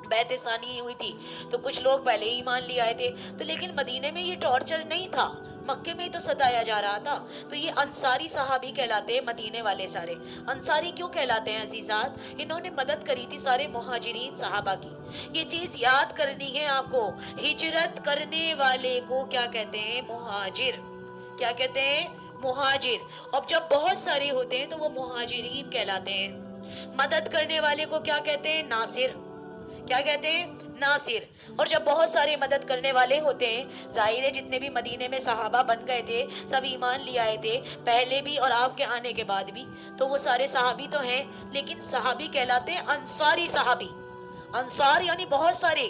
بیعت ثانی ہوئی تھی، تو کچھ لوگ پہلے ہی ایمان لے آئے تھے، تو لیکن مدینے میں یہ ٹارچر نہیں تھا، مکے میں ہی تو ستایا جا رہا تھا۔ تو یہ انصاری صحابی کہلاتے ہیں، مدینے والے سارے انصاری کیوں کہلاتے ہیں عزیزات؟ انہوں نے مدد کری تھی سارے مہاجرین صحابہ کی۔ یہ چیز یاد کرنی ہے آپ کو، ہجرت کرنے والے کو کیا کہتے ہیں؟ مہاجر۔ کیا کہتے ہیں؟ مہاجر۔ اب جب بہت سارے ہوتے ہیں تو وہ مہاجرین کہلاتے ہیں۔ مدد کرنے والے کو کیا کہتے ہیں؟ ناصر۔ کیا کہتے ہیں؟ ناصر۔ اور جب بہت سارے مدد کرنے والے ہوتے ہیں، ظاہر ہے جتنے بھی مدینے میں صحابہ بن گئے تھے سب ایمان لے آئے تھے پہلے بھی اور آپ کے آنے کے بعد بھی، تو وہ سارے صحابی تو ہیں، لیکن صحابی کہلاتے ہیں انصاری صحابی۔ انصار یعنی بہت سارے۔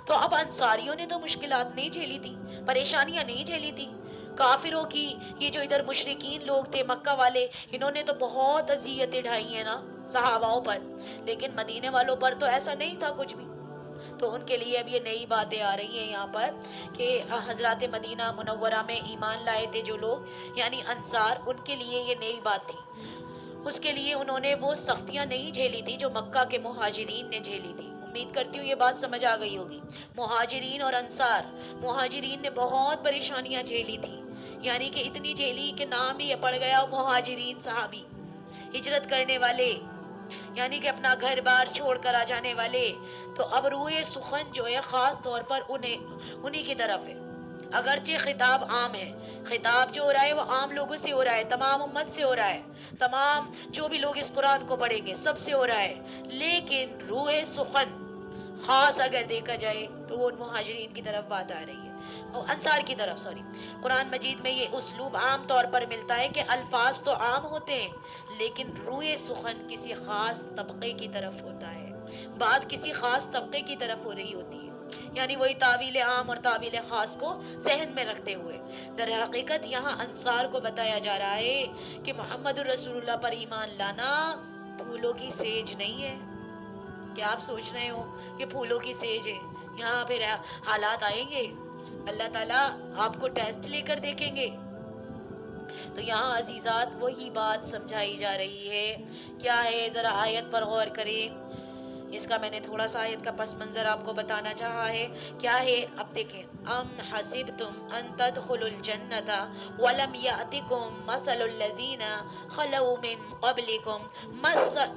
تو اب انصاریوں نے تو مشکلات نہیں جھیلی تھی، پریشانیاں نہیں جھیلی تھی کافروں کی۔ یہ جو ادھر مشرکین لوگ تھے مکہ والے، انہوں نے تو بہت اذیتیں ڈھائی ہیں نا صحاباؤں پر، لیکن مدینے والوں پر تو ایسا نہیں تھا کچھ بھی۔ تو ان کے لیے اب یہ نئی باتیں آ رہی ہیں یہاں پر کہ حضرات مدینہ منورہ میں ایمان لائے تھے جو لوگ یعنی انصار، ان کے لیے یہ نئی بات تھی۔ اس کے لیے انہوں نے وہ سختیاں نہیں جھیلی تھی جو مکہ کے مہاجرین نے جھیلی تھی۔ امید کرتی ہوں یہ بات سمجھ آ گئی ہوگی۔ مہاجرین اور انصار، مہاجرین نے بہت پریشانیاں جھیلی تھی، یعنی کہ اتنی جھیلی کہ نام ہی پڑ گیا مہاجرین صحابی، ہجرت کرنے والے، یعنی کہ اپنا گھر بار چھوڑ کر آ جانے والے۔ تو اب روئے سخن جو ہے خاص طور پر انہی کی طرف ہے، اگرچہ خطاب عام ہے، خطاب جو ہو رہا ہے وہ عام لوگوں سے ہو رہا ہے، تمام امت سے ہو رہا ہے، تمام جو بھی لوگ اس قرآن کو پڑھیں گے سب سے ہو رہا ہے، لیکن روئے سخن خاص اگر دیکھا جائے تو وہ مہاجرین کی طرف بات آ رہی ہے، انصار کی طرف، سوری۔ قرآن مجید میں یہ اسلوب عام طور پر ملتا ہے کہ الفاظ تو عام ہوتے ہیں لیکن روئے سخن کسی خاص طبقے کی طرف ہوتا ہے، بات کسی خاص طبقے کی طرف ہو رہی ہوتی ہے، یعنی وہی تعویل عام اور تعویل خاص کو ذہن میں رکھتے ہوئے۔ در حقیقت یہاں انصار کو بتایا جا رہا ہے کہ محمد الرسول اللہ پر ایمان لانا پھولوں کی سیج نہیں ہے۔ کیا آپ سوچ رہے ہو کہ پھولوں کی سیج ہے؟ یہاں پھر حالات آئیں گے، اللہ تعالیٰ آپ کو ٹیسٹ لے کر دیکھیں گے۔ تو یہاں عزیزات وہی بات سمجھائی جا رہی ہے۔ کیا ہے؟ ذرا آیت پر غور کریں، اس کا میں نے تھوڑا سا آیت کا پس منظر آپ کو بتانا چاہا ہے۔ کیا ہے؟ اب دیکھیں، ام حسبتم ان تدخلوا الجنۃ ولم یأتکم مثل الذین خلوا من قبلکم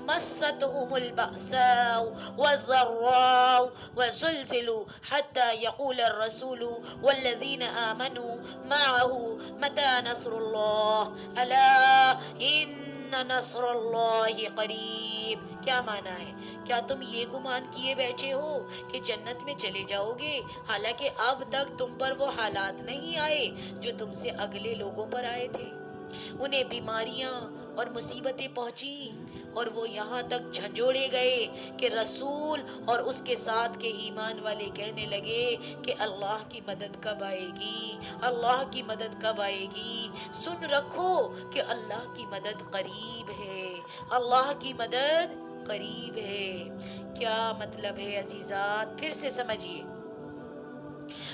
مستهم البأساء والضراء وزلزلوا حتى يقول الرسول والذین آمنوا معه متى نصر اللہ الا ان نصر اللہ قریب۔ کیا معنی ہے؟ کیا تم یہ گمان کیے بیٹھے ہو کہ جنت میں چلے جاؤ گے حالانکہ اب تک تم پر وہ حالات نہیں آئے جو تم سے اگلے لوگوں پر آئے تھے؟ انہیں بیماریاں اور مصیبتیں پہنچیں اور وہ یہاں تک جھنجھوڑے گئے کہ رسول اور اس کے ساتھ کے ایمان والے کہنے لگے کہ اللہ کی مدد کب آئے گی، اللہ کی مدد کب آئے گی۔ سن رکھو کہ اللہ کی مدد قریب ہے، اللہ کی مدد قریب ہے۔ کیا مطلب ہے عزیزات؟ پھر سے سمجھیے،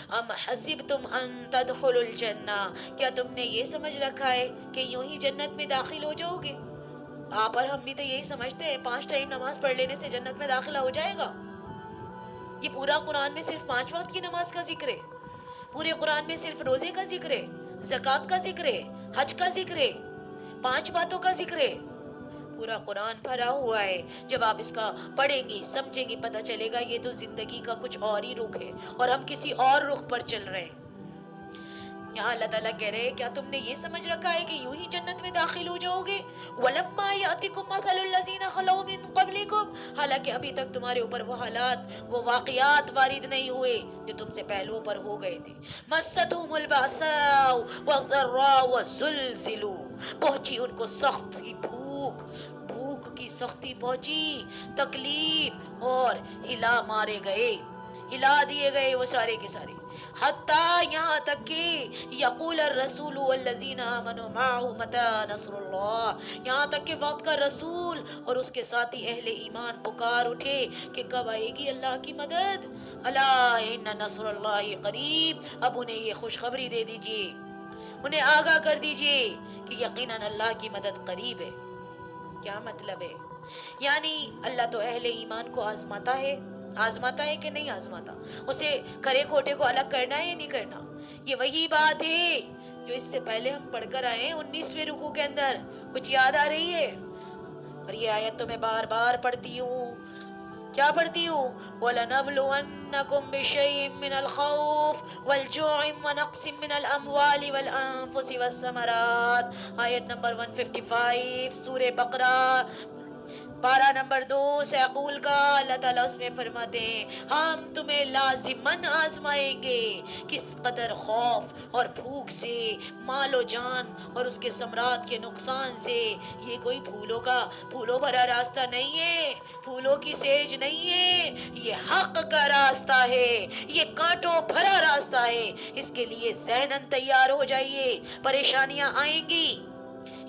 ام حسبتم ان تدخلوا الجنہ، کیا تم نے یہ سمجھ رکھا ہے کہ یوں ہی جنت میں داخل ہو جاؤ گے؟ آپ اور ہم بھی تو یہی سمجھتے ہیں 5 ٹائم نماز پڑھ لینے سے جنت میں داخلہ ہو جائے گا۔ یہ پورا قرآن میں صرف 5 وقت کی نماز کا ذکر ہے، پورے قرآن میں صرف روزے کا ذکر ہے، زکوٰۃ کا ذکر ہے، حج کا ذکر ہے، 5 باتوں کا ذکر ہے، پورا قرآن بھرا ہوا ہے. جب آپ اس کا پڑھیں گی سمجھیں گی پتہ چلے گا یہ تو زندگی کا کچھ اور ہی رخ ہے اور ہم کسی اور رخ پر چل رہے ہیں. یہاں اللہ تعالیٰ کہہ رہے کیا تم نے یہ سمجھ رکھا ہے کہ یوں ہی جنت میں داخل ہو جاؤ گے؟ وَلَمَّا يَأْتِكُمْ مَثَلُ الَّذِينَ خَلَوْا مِن قَبْلِكُمْ، حالانکہ ابھی تک تمہارے اوپر وہ حالات، وہ واقعات وارد نہیں ہوئے جو تم سے پہلوں پر ہو گئے تھے. مَسَّتْهُمُ الْبَأْسَاءُ وَالضَّرَّاءُ وَالزُّلْزِلُوا، پہنچی ان کو سختی بھوک، بھوک کی سختی پہنچی، تکلیف، اور ہلا مارے گئے، ہلا دیے گئے وہ سارے کے سارے. حتیٰ یہاں تک کہ یقول الرسول والذین آمنوا معه متی نصر اللہ، یہاں تک کہ وقت کا رسول اور اس کے ساتھی اہل ایمان پکار اٹھے کہ کب آئے گی اللہ کی مدد. الا ان نصر اللہ قریب، اب انہیں یہ خوشخبری دے دیجئے، انہیں آگاہ کر دیجئے کہ یقیناً اللہ کی مدد قریب ہے. کیا مطلب ہے؟ یعنی اللہ تو اہل ایمان کو آزماتا ہے، آزماتا ہے کہ نہیں آزماتا، اسے کھرے کھوٹے کو الگ کرنا ہے یا نہیں کرنا. یہ وہی بات ہے جو اس سے پہلے ہم پڑھ کر آئے 19ویں رکوع کے اندر. کچھ یاد آ رہی ہے؟ اور یہ آیت تو میں بار بار پڑھتی ہوں. کیا پڑھتی ہوں؟ وَلَنَبْلُوَنَّكُمْ بِشَيْءٍ مِّنَ الْخَوْفِ وَالْجُوعِ وَنَقْصٍ مِّنَ الْأَمْوَالِ وَالْأَنفُسِ وَالثَّمَرَاتِ. آیت نمبر 155 سورہ بقرہ، پارہ نمبر 2 سیقول کا. اللہ تعالیٰ اس میں فرماتے ہیں ہم تمہیں لازماً آزمائیں گے، کس قدر خوف اور بھوک سے، مال و جان اور اس کے ثمرات کے نقصان سے. یہ کوئی پھولوں بھرا راستہ نہیں ہے، پھولوں کی سیج نہیں ہے، یہ حق کا راستہ ہے، یہ کانٹوں بھرا راستہ ہے. اس کے لیے ذہناً تیار ہو جائیے، پریشانیاں آئیں گی،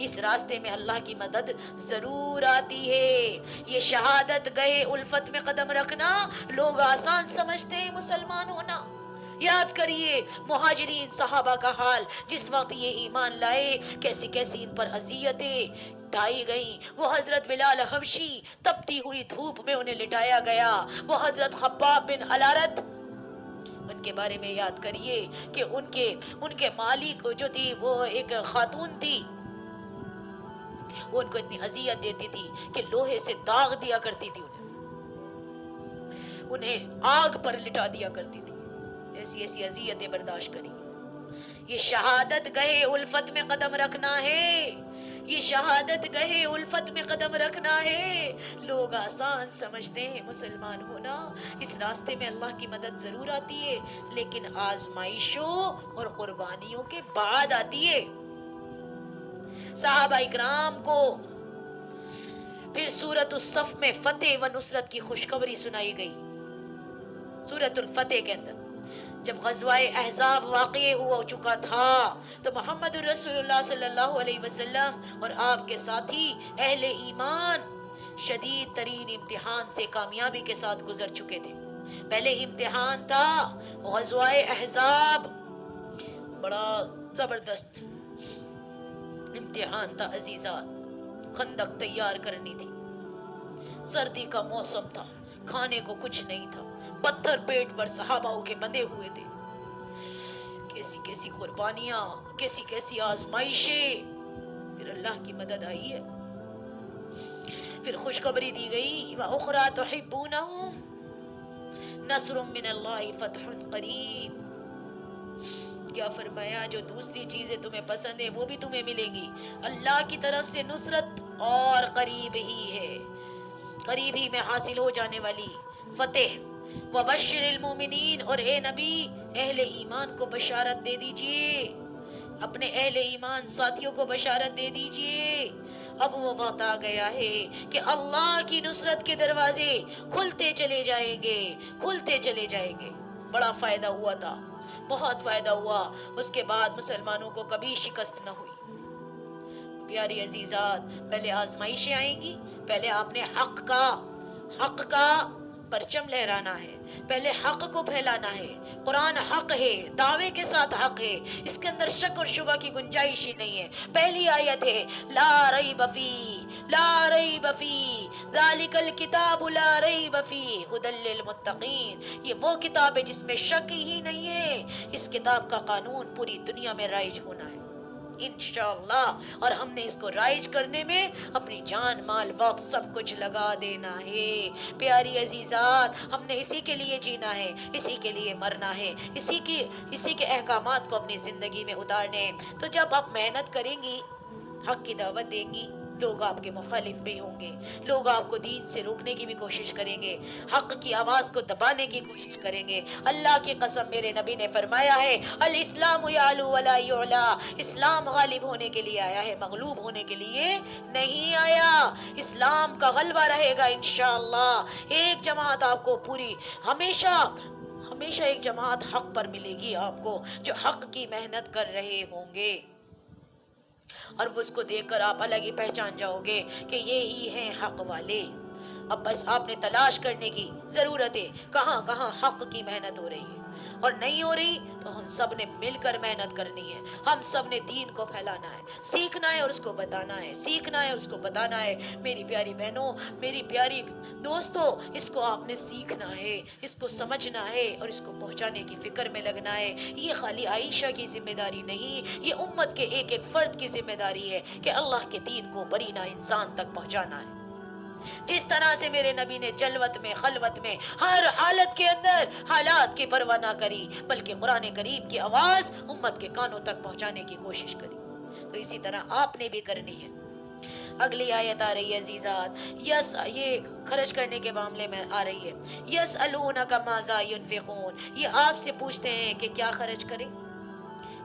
اس راستے میں اللہ کی مدد ضرور آتی ہے. یہ شہادت گئے الفت میں قدم رکھنا لوگ آسان سمجھتے ہیں مسلمان ہونا. یاد کریے مہاجرین صحابہ کا حال، جس وقت یہ ایمان لائے کیسی کیسی ان پر اذیتیں ڈھائی گئیں. وہ حضرت بلال حبشی تپتی ہوئی دھوپ میں انہیں لٹایا گیا، وہ حضرت خباب بن الارت، ان کے بارے میں یاد کریے کہ ان کے مالک جو تھی وہ ایک خاتون تھی، وہ ان کو اتنی اذیت دیتی تھی کہ لوہے سے داغ دیا کرتی تھی، انہیں آگ پر لٹا دیا کرتی تھی. ایسی ایسی اذیتیں برداشت کری. یہ شہادت گہے الفت میں قدم رکھنا ہے، یہ شہادت گہے الفت میں قدم رکھنا ہے. لوگ آسان سمجھتے ہیں مسلمان ہونا، اس راستے میں اللہ کی مدد ضرور آتی ہے، لیکن آزمائشوں اور قربانیوں کے بعد آتی ہے. صحابہ اکرام کو پھر سورۃ الصف میں فتح و نصرت کی خوشخبری سنائی گئی. سورۃ الفتح کے اندر جب غزوہ احزاب واقع ہوا چکا تھا تو محمد رسول اللہ صلی اللہ علیہ وسلم اور آپ کے ساتھی اہل ایمان شدید ترین امتحان سے کامیابی کے ساتھ گزر چکے تھے. پہلے امتحان تھا غزوہ احزاب، بڑا زبردست امتحان تھا عزیزات. خندق تیار کرنی تھی، سردی کا موسم تھا، کھانے کو کچھ نہیں تھا، پتھر پیٹ پر صحابہ کے بندے ہوئے تھے. کیسی کیسی قربانیاں، کیسی کیسی آزمائشیں. پھر اللہ کی مدد آئی ہے، پھر خوشخبری دی گئی وَأُخْرَى تُحِبُّونَهُمْ نَصْرٌ مِّنَ اللَّهِ فَتْحٌ قَرِيبٌ. کیا فرمایا جو دوسری چیزیں تمہیں پسند ہیں وہ بھی تمہیں ملیں گی. اللہ کی طرف سے نصرت اور قریب ہی ہے، قریب ہی میں حاصل ہو جانے والی فتح. وَبَشِّرِ الْمُؤْمِنِينَ، اور اے نبی اہل ایمان کو بشارت دے دیجئے، اپنے اہل ایمان ساتھیوں کو بشارت دے دیجئے. اب وہ وقت آ گیا ہے کہ اللہ کی نصرت کے دروازے کھلتے چلے جائیں گے، کھلتے چلے جائیں گے. بڑا فائدہ ہوا تھا، بہت فائدہ ہوا. اس کے بعد مسلمانوں کو کبھی شکست نہ ہوئی. پیاری عزیزات، پہلے آزمائشیں آئیں گی، پہلے آپ نے حق کا پرچم لہرانا ہے، پہلے حق کو پھیلانا ہے. قرآن حق ہے، دعوے کے ساتھ حق ہے، اس کے اندر شک اور شبہ کی گنجائش ہی نہیں ہے. پہلی آیت ہے لا ریب فی، لا ریب فی ذالک الکتاب لا ریب فی ھدی للمتقین. یہ وہ کتاب ہے جس میں شک ہی نہیں ہے. اس کتاب کا قانون پوری دنیا میں رائج ہونا ہے. انشاءاللہ، اور ہم نے اس کو رائج کرنے میں اپنی جان مال وقت سب کچھ لگا دینا ہے۔ پیاری عزیزات، ہم نے اسی کے لیے جینا ہے، اسی کے لیے مرنا ہے، اسی کے احکامات کو اپنی زندگی میں اتارنے ہیں۔ تو جب آپ محنت کریں گی، حق کی دعوت دیں گی، لوگ آپ کے مخالف بھی ہوں گے، لوگ آپ کو دین سے روکنے کی بھی کوشش کریں گے، حق کی آواز کو دبانے کی کوشش کریں گے۔ اللہ کی قسم، میرے نبی نے فرمایا ہے الاسلام یعلو ولا یعلا، اسلام غالب ہونے کے لیے آیا ہے، مغلوب ہونے کے لیے نہیں آیا۔ اسلام کا غلبہ رہے گا انشاءاللہ۔ ایک جماعت آپ کو پوری ہمیشہ ایک جماعت حق پر ملے گی آپ کو، جو حق کی محنت کر رہے ہوں گے، اور اس کو دیکھ کر آپ الگ ہی پہچان جاؤ گے کہ یہ ہی ہیں حق والے۔ اب بس آپ نے تلاش کرنے کی ضرورت ہے کہاں کہاں حق کی محنت ہو رہی ہے، اور نہیں ہو رہی تو ہم سب نے مل کر محنت کرنی ہے، ہم سب نے دین کو پھیلانا ہے، سیکھنا ہے اور اس کو بتانا ہے، سیکھنا ہے اور اس کو بتانا ہے۔ میری پیاری بہنوں، میری پیاری دوستو، اس کو آپ نے سیکھنا ہے، اس کو سمجھنا ہے اور اس کو پہنچانے کی فکر میں لگنا ہے۔ یہ خالی عائشہ کی ذمہ داری نہیں، یہ امت کے ایک ایک فرد کی ذمہ داری ہے کہ اللہ کے دین کو برینہ انسان تک پہنچانا ہے۔ جس طرح سے میرے نبی نے جلوت میں، خلوت میں، ہر حالت کے اندر حالات کی پرواہ نہ کری، بلکہ قرآن کریم کی آواز امت کے کانوں تک پہنچانے کی کوشش کری، تو اسی طرح آپ نے بھی کرنی ہے۔ اگلی آیت آ رہی ہے عزیزات، یہ خرچ کرنے کے معاملے میں آ رہی ہے۔ یسألونک ماذا ینفقون، یہ آپ سے پوچھتے ہیں کہ کیا خرچ کریں۔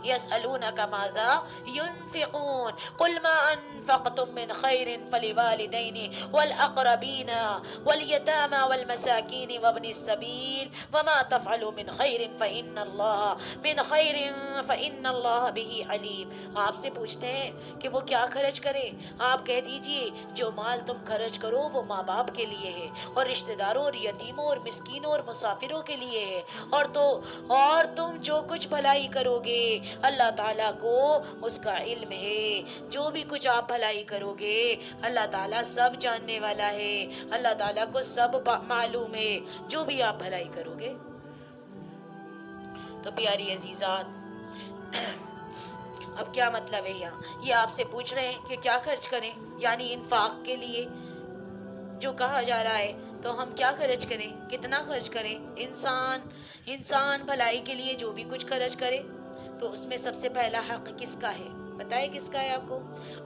یسألونک ماذا ینفقون قل ما انفقتم من خیر فلوالدین والاقربین والیتامى والمساکین وابن السبیل وما تفعلوا من خیر فإن اللہ به علیم۔ آپ سے پوچھتے ہیں کہ وہ کیا خرچ کریں، آپ کہہ دیجئے جو مال تم خرچ کرو وہ ماں باپ کے لیے ہے، اور رشتہ داروں اور یتیموں اور مسکینوں اور مسافروں کے لیے ہے، اور تم جو کچھ بھلائی کرو گے اللہ تعالیٰ کو اس کا علم ہے۔ جو بھی کچھ آپ بھلائی کرو گے اللہ تعالیٰ سب جاننے والا ہے، اللہ تعالیٰ کو سب معلوم ہے جو بھی آپ بھلائی کرو گے۔ تو پیاری عزیزات، اب کیا مطلب ہے یہاں؟ یہ آپ سے پوچھ رہے ہیں کہ کیا خرچ کریں، یعنی انفاق کے لیے جو کہا جا رہا ہے، تو ہم کیا خرچ کریں، کتنا خرچ کریں۔ انسان بھلائی کے لیے جو بھی کچھ خرچ کرے تو اس میں سب سے پہلا حق کس کا ہے؟ بتائے کس کا ہے آپ کو؟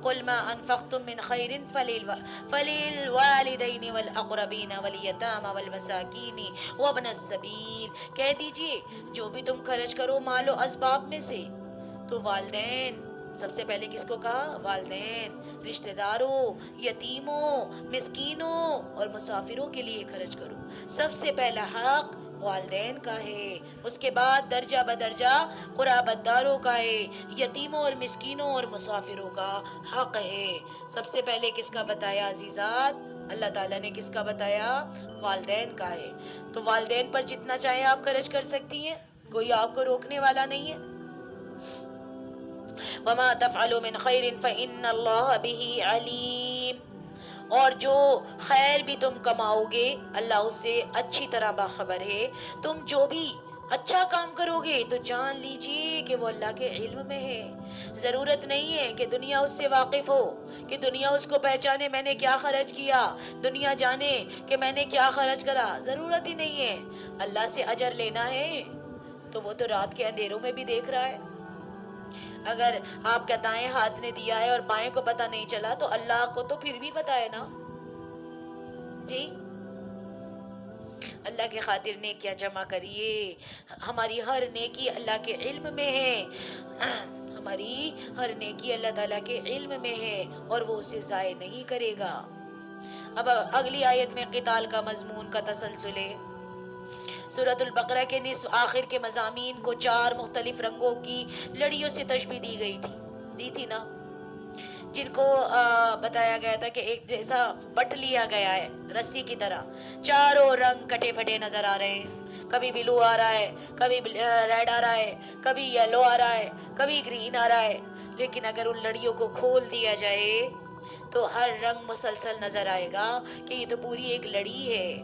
قل ما انفقتم من خیر فللوالدین والاقربین والیتامى والمساکین وابن السبیل، کہہ دیجئے جو بھی تم خرچ کرو مال و اسباب میں سے تو والدین، سب سے پہلے کس کو کہا؟ والدین، رشتہ داروں، یتیموں، مسکینوں اور مسافروں کے لیے خرچ کرو۔ سب سے پہلا حق والدین کا ہے، اس کے بعد درجہ بدرجہ قرابت داروں کا ہے، یتیموں اور مسکینوں اور مسافروں کا حق ہے۔ سب سے پہلے کس کا بتایا عزیزات؟ اللہ تعالیٰ نے کس کا بتایا؟ والدین کا ہے۔ تو والدین پر جتنا چاہے آپ خرچ کر سکتی ہیں، کوئی آپ کو روکنے والا نہیں ہے۔ وَمَا تَفْعَلُوا مِنْ خَيْرٍ فَإِنَّ اللَّهَ بِهِ عَلِيمٌ، اور جو خیر بھی تم کماؤ گے اللہ اس سے اچھی طرح باخبر ہے۔ تم جو بھی اچھا کام کرو گے تو جان لیجئے کہ وہ اللہ کے علم میں ہے۔ ضرورت نہیں ہے کہ دنیا اس سے واقف ہو، کہ دنیا اس کو پہچانے میں نے کیا خرچ کیا، دنیا جانے کہ میں نے کیا خرچ کرا، ضرورت ہی نہیں ہے۔ اللہ سے اجر لینا ہے تو وہ تو رات کے اندھیروں میں بھی دیکھ رہا ہے۔ اگر آپ کا دائیں ہاتھ نے دیا ہے اور بائیں کو پتہ نہیں چلا تو اللہ کو تو پھر بھی پتہ ہے نا جی۔ اللہ کے خاطر نیکیاں جمع کریے، ہماری ہر نیکی اللہ کے علم میں ہے، ہماری ہر نیکی اللہ تعالیٰ کے علم میں ہے اور وہ اسے ضائع نہیں کرے گا۔ اب اگلی آیت میں قتال کا مضمون کا تسلسل ہے۔ سورۃ البقرہ کے نصف آخر کے مضامین کو 4 مختلف رنگوں کی لڑیوں سے تشبیہ دی تھی نا، جن کو بتایا گیا تھا کہ ایک جیسا بٹ لیا گیا ہے رسی کی طرح، چاروں رنگ کٹے پھٹے نظر آ رہے ہیں، کبھی بلو آ رہا ہے، کبھی ریڈ آ رہا ہے، کبھی یلو آ رہا ہے، کبھی گرین آ رہا ہے، لیکن اگر ان لڑیوں کو کھول دیا جائے تو ہر رنگ مسلسل نظر آئے گا کہ یہ تو پوری ایک لڑی ہے۔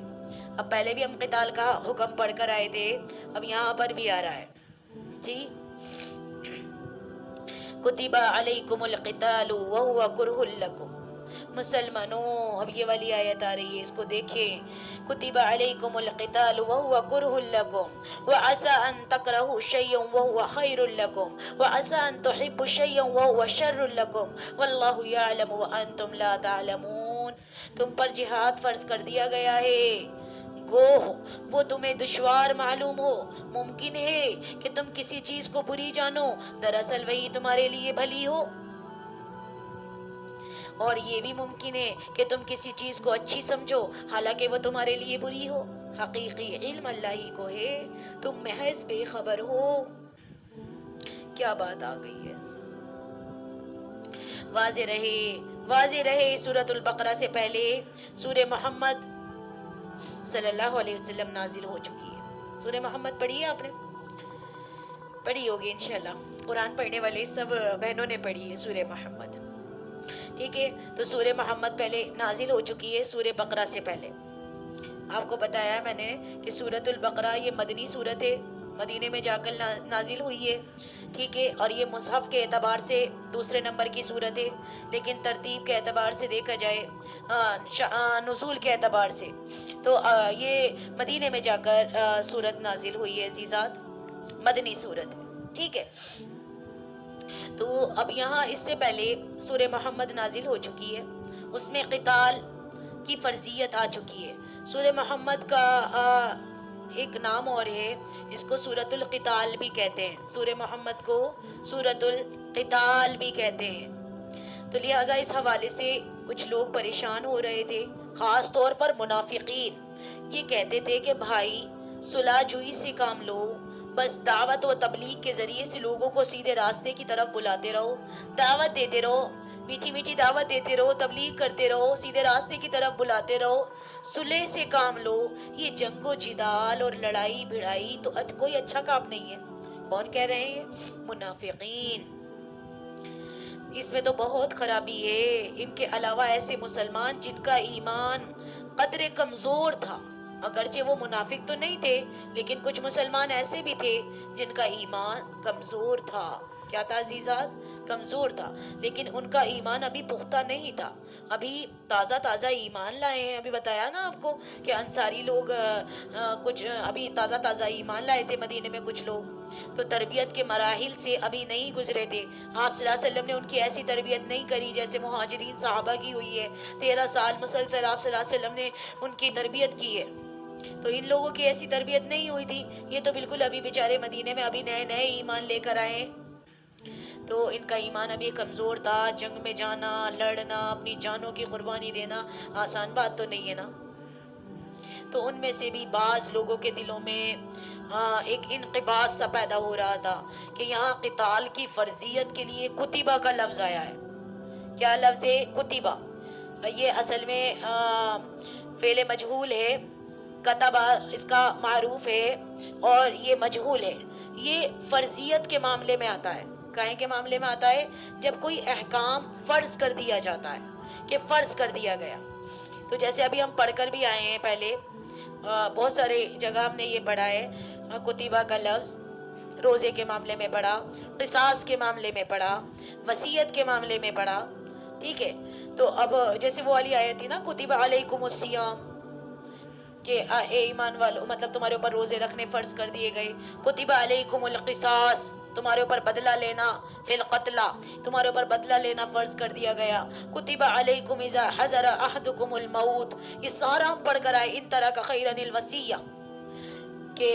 اب پہلے بھی ہم قتال کا حکم پڑھ کر آئے تھے، اب یہاں پر بھی آ رہا ہے جی۔ کتب علیکم القتال وہو کرہ لکم. مسلمانوں اب یہ والی آیت آ رہی ہے، اس کو دیکھیں. کتب علیکم القتال وہو کرہ لکم وعسى ان تکرہوا شیئا وہو خیر لکم وعسى ان تحبوا شیئا وہو شر لکم واللہ یعلم وانتم لا تعلمون. تم پر جہاد فرض کر دیا گیا ہے، گوہ وہ تمہیں دشوار معلوم ہو، ممکن ہے کہ تم کسی چیز کو بری جانو، دراصل وہی تمہارے لیے بھلی ہو، اور یہ بھی ممکن ہے کہ تم کسی چیز کو اچھی سمجھو حالانکہ وہ تمہارے لیے بری ہو. حقیقی علم اللہ ہی کو ہے، تم محض بے خبر ہو. کیا بات آ گئی ہے. واضح رہے سورۃ البقرہ سے پہلے سورہ محمد صلی اللہ علیہ وسلم نازل ہو چکی ہے. سورہ محمد پڑھی ہے آپ نے؟ پڑھی ہوگی انشاءاللہ. قرآن پڑھنے والے سب بہنوں نے پڑھی ہے سورہ محمد. ٹھیک ہے، تو سورہ محمد پہلے نازل ہو چکی ہے سورہ بقرہ سے پہلے. آپ کو بتایا میں نے کہ سورۃ البقرہ یہ مدنی سورت ہے، مدینے میں جا کر نازل ہوئی ہے. ٹھیک ہے، اور یہ مصحف کے اعتبار سے دوسرے نمبر کی سورت ہے، لیکن ترتیب کے اعتبار سے دیکھا جائے، نزول کے اعتبار سے تو یہ مدینے میں جا کر سورت نازل ہوئی ہے عزیزات، مدنی سورت ہے. ٹھیک ہے، تو اب یہاں اس سے پہلے سورہ محمد نازل ہو چکی ہے، اس میں قتال کی فرضیت آ چکی ہے. سورہ محمد کا ایک نام اور ہے، اس کو سورۃ القتال بھی کہتے ہیں. سورہ محمد کو سورۃ القتال بھی کہتے ہیں. تو لہٰذا اس حوالے سے کچھ لوگ پریشان ہو رہے تھے، خاص طور پر منافقین. یہ کہتے تھے کہ بھائی صلح جوئی سے کام لو، بس دعوت و تبلیغ کے ذریعے سے لوگوں کو سیدھے راستے کی طرف بلاتے رہو، دعوت دیتے رہو، میٹھی میٹھی دعوت دیتے رہو، تبلیغ کرتے رہو، سیدھے راستے کی طرف بلاتے رہو، صلح سے کام لو. یہ جنگ و جدال اور لڑائی بھڑائی تو کوئی اچھا کام نہیں ہے. کون کہہ رہے ہیں؟ منافقین. اس میں تو بہت خرابی ہے. ان کے علاوہ ایسے مسلمان جن کا ایمان قدر کمزور تھا، اگرچہ وہ منافق تو نہیں تھے لیکن کچھ مسلمان ایسے بھی تھے جن کا ایمان کمزور تھا. کیا تھا عزیزات؟ کمزور تھا، لیکن ان کا ایمان ابھی پختہ نہیں تھا، ابھی تازہ ایمان لائے ہیں. ابھی بتایا نا آپ کو کہ انصاری لوگ کچھ ابھی تازہ ایمان لائے تھے مدینے میں کچھ لوگ، تو تربیت کے مراحل سے ابھی نہیں گزرے تھے. آپ صلی اللہ علیہ وسلم نے ان کی ایسی تربیت نہیں کری جیسے مہاجرین صحابہ کی ہوئی ہے. 13 سال مسلسل آپ صلی اللہ علیہ وسلم نے ان کی تربیت کی ہے، تو ان لوگوں کی ایسی تربیت نہیں ہوئی تھی. یہ تو بالکل ابھی بیچارے مدینے میں ابھی نئے ایمان لے کر آئے، تو ان کا ایمان ابھی کمزور تھا. جنگ میں جانا، لڑنا، اپنی جانوں کی قربانی دینا آسان بات تو نہیں ہے نا. تو ان میں سے بھی بعض لوگوں کے دلوں میں ایک انقباض سا پیدا ہو رہا تھا کہ یہاں قتال کی فرضیت کے لیے کتبہ کا لفظ آیا ہے. کیا لفظ ہے؟ کتبہ. یہ اصل میں فعل مجہول ہے، کتبہ اس کا معروف ہے اور یہ مجہول ہے. یہ فرضیت کے معاملے میں آتا ہے. کہیں کے معاملے میں آتا ہے جب کوئی احکام فرض کر دیا جاتا ہے کہ فرض کر دیا گیا. تو جیسے ابھی ہم پڑھ کر بھی آئے ہیں، پہلے بہت سارے جگہ ہم نے یہ پڑھا ہے کتبہ کا لفظ. روزے کے معاملے میں پڑھا، قصاص کے معاملے میں پڑھا، وصیت کے معاملے میں پڑھا. ٹھیک ہے، تو اب جیسے وہ والی آیت تھی نا کتب علیکم الصیام، کہ اے ایمان والو مطلب تمہارے اوپر روزے رکھنے فرض کر دیے گئے. کتب علیکم القصاص، تمہارے اوپر بدلہ لینا، فی القتلہ، تمہارے اوپر بدلہ لینا فرض کر دیا گیا. کتب علیکم اذا حضر احدکم الموت، یہ سارا ہم پڑھ کر آئے. ان طرح کا خیرن الوصیہ، کہ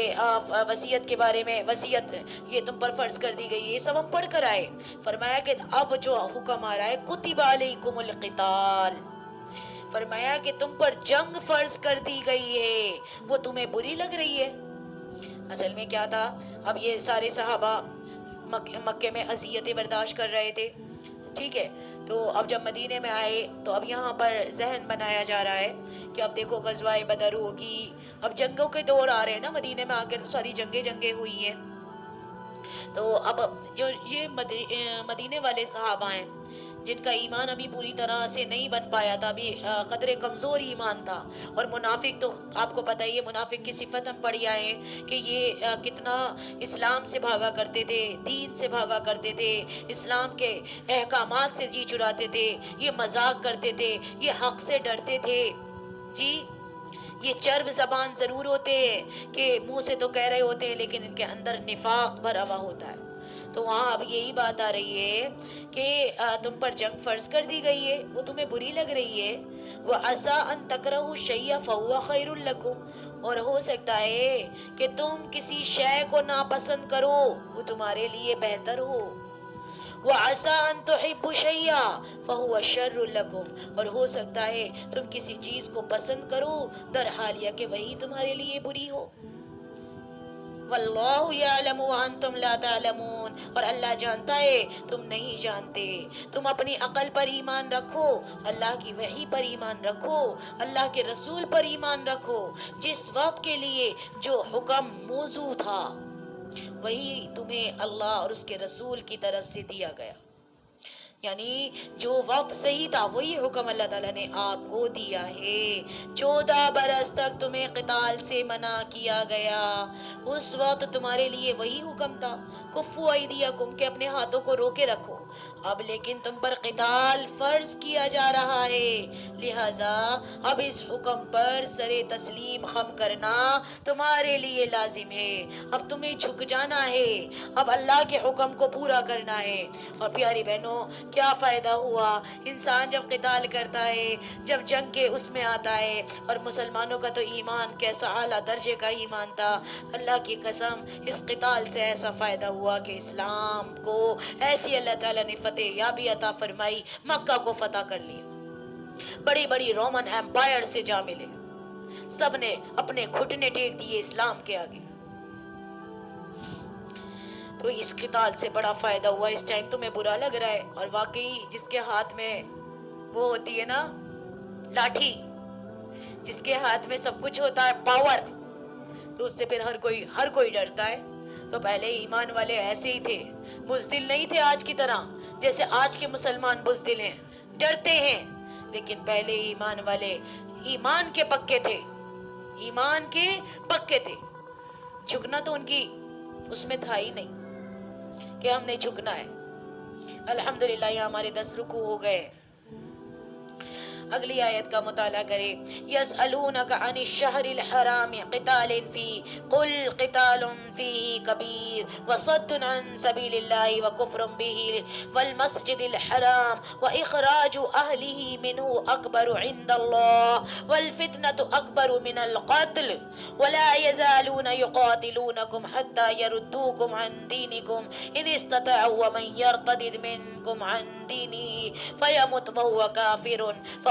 وصیت کے بارے میں، وصیت یہ تم پر فرض کر دی گئی، یہ سب ہم پڑھ کر آئے. فرمایا کہ اب جو حکم آ رہا ہے کتب علیکم القتال، فرمایا کہ تم پر جنگ فرض کر دی گئی ہے، وہ تمہیں بری لگ رہی ہے. اصل میں کیا تھا، اب یہ سارے صحابہ مکے میں اذیتیں برداشت کر رہے تھے. ٹھیک ہے، تو اب جب مدینے میں آئے تو اب یہاں پر ذہن بنایا جا رہا ہے کہ اب دیکھو غزوہ بدر ہوگی، اب جنگوں کے دور آ رہے ہیں نا. مدینے میں آ کر تو ساری جنگیں ہوئی ہیں. تو اب جو یہ مدینے والے صحابہ ہیں، جن کا ایمان ابھی پوری طرح سے نہیں بن پایا تھا، ابھی قدر کمزور ایمان تھا. اور منافق تو آپ کو پتہ ہی ہے، منافق کی صفت ہم پڑھ آئے ہیں کہ یہ کتنا اسلام سے بھاگا کرتے تھے، دین سے بھاگا کرتے تھے، اسلام کے احکامات سے جی چراتے تھے، یہ مذاق کرتے تھے، یہ حق سے ڈرتے تھے. جی یہ چرب زبان ضرور ہوتے ہیں کہ منہ سے تو کہہ رہے ہوتے ہیں لیکن ان کے اندر نفاق بھرا ہوا ہوتا ہے. تو وہاں اب یہی بات آ رہی ہے کہ تم پر جنگ فرض کر دی گئی ہے، وہ تمہیں بری لگ رہی ہے. وَعَسَىٰ أَن تَكْرَهُوا شَيْئًا فَهُوَ خَيْرٌ لَكُمْ، اور ہو سکتا ہے کہ تم کسی شے کو ناپسند کرو، وہ تمہارے لیے بہتر ہو. وَعَسَىٰ أَن تُحِبُّوا شَيْئًا فَهُوَ شَرٌّ لَكُمْ، اور ہو سکتا ہے تم کسی چیز کو پسند کرو در حال یہ کہ وہی تمہارے لیے بری ہو. واللہ یعلم وانتم لا تعلمون، اور اللہ جانتا ہے تم نہیں جانتے. تم اپنی عقل پر ایمان رکھو، اللہ کی وحی پر ایمان رکھو، اللہ کے رسول پر ایمان رکھو. جس وقت کے لیے جو حکم موضوع تھا وہی تمہیں اللہ اور اس کے رسول کی طرف سے دیا گیا. یعنی جو وقت صحیح تھا وہی حکم اللہ تعالیٰ نے آپ کو دیا ہے. 14 برس تک تمہیں قتال سے منع کیا گیا، اس وقت تمہارے لیے وہی حکم تھا. کفوا ایدیکم، کہ اپنے ہاتھوں کو روکے رکھو. اب لیکن تم پر قتال فرض کیا جا رہا ہے، لہذا اب اس حکم پر سر تسلیم خم کرنا تمہارے لیے لازم ہے. اب تمہیں جھک جانا ہے، اب اللہ کے حکم کو پورا کرنا ہے. اور پیاری بہنوں، کیا فائدہ ہوا انسان جب قتال کرتا ہے، جب جنگ کے اس میں آتا ہے. اور مسلمانوں کا تو ایمان کیسا اعلیٰ درجے کا ایمان تھا. اللہ کی قسم اس قتال سے ایسا فائدہ ہوا کہ اسلام کو ایسی اللہ تعالیٰ نے فتح یابی عطا فرمائی، مکہ کو فتح کر لیا. بڑی بڑی رومن ایمپائر سے جا ملے، سب نے اپنے گھٹنے ٹیک دیے اسلام کے آگے. تو اس قتال سے بڑا فائدہ ہوا. اس ٹائم تمہیں برا لگ رہا ہے، اور واقعی جس کے ہاتھ میں وہ ہوتی ہے نا لاٹھی، جس کے ہاتھ میں سب کچھ ہوتا ہے پاور، تو اس سے پھر ہر کوئی ڈرتا ہے. تو پہلے ایمان والے ایسے ہی تھے، بزدل نہیں تھے آج کی طرح جیسے آج کے مسلمان بزدل ہیں، ڈرتے ہیں. لیکن پہلے ایمان والے ایمان کے پکے تھے، ایمان کے پکے تھے. جھکنا تو ان کی اس میں تھا ہی نہیں کہ ہم نے جھکنا ہے. الحمدللہ یہاں ہمارے 10 رکوع ہو گئے. اگلی آیت کا مطالعہ کریں. یسألونک عن الشہر الحرام قتال فی قل قتال فیہ کبیر وصد عن سبیل اللہ وکفر بہ والمسجد الحرام واخراج اہلہ منہ اکبر عند اللہ والفتنة اکبر من القتل ولا يزالون يقاتلونکم حتى يردوکم عن دینکم ان استطاعوا ومن يرتد منکم عن دینہ فیمت وهو کافر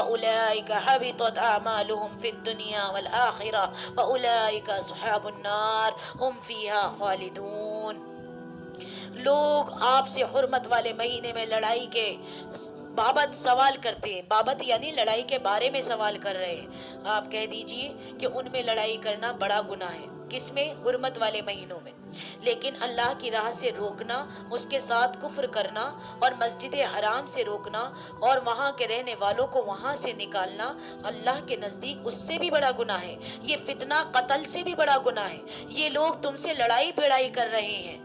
فأولئك حبطت أعمالهم في الدنيا والآخرة وأولئك أصحاب النار هم فيها خالدون. لوگ آپ سے حرمت والے مہینے میں لڑائی کے بابت سوال کرتے ہیں. بابت یعنی لڑائی کے بارے میں سوال کر رہے ہیں. آپ کہہ دیجئے کہ ان میں لڑائی کرنا بڑا گناہ ہے. کس میں؟ حرمت والے مہینوں میں. لیکن اللہ کی راہ سے روکنا، اس کے ساتھ کفر کرنا اور مسجد حرام سے روکنا اور وہاں کے رہنے والوں کو وہاں سے نکالنا اللہ کے نزدیک اس سے بھی بڑا گناہ ہے. یہ فتنہ قتل سے بھی بڑا گناہ ہے. یہ لوگ تم سے لڑائی بھڑائی کر رہے ہیں،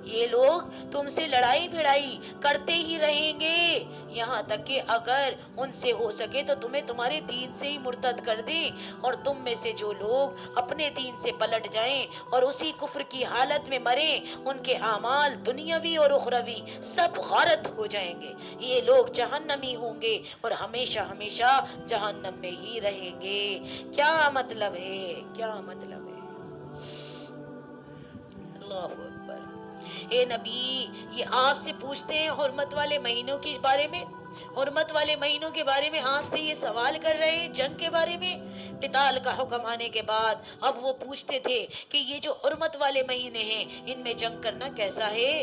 یہ لوگ تم سے لڑائی بھڑائی کرتے ہی رہیں گے یہاں تک کہ اگر ان سے ہو سکے تو تمہیں تمہارے دین سے ہی مرتد کر دیں، اور تم میں سے جو لوگ اپنے دین سے پلٹ جائیں اور اسی کفر کی حالت میں مریں ان کے اعمال دنیاوی اور اخروی سب غارت ہو جائیں گے. یہ لوگ جہنمی ہوں گے اور ہمیشہ ہمیشہ جہنم میں ہی رہیں گے. کیا مطلب ہے؟ کیا مطلب ہے؟ اللہ اکبر. اے نبی، یہ آپ سے پوچھتے ہیں حرمت والے مہینوں کے بارے میں، حرمت والے مہینوں کے بارے میں آپ سے یہ سوال کر رہے ہیں، جنگ کے بارے میں. قتال کا حکم آنے کے بعد اب وہ پوچھتے تھے کہ یہ جو حرمت والے مہینے ہیں ان میں جنگ کرنا کیسا ہے.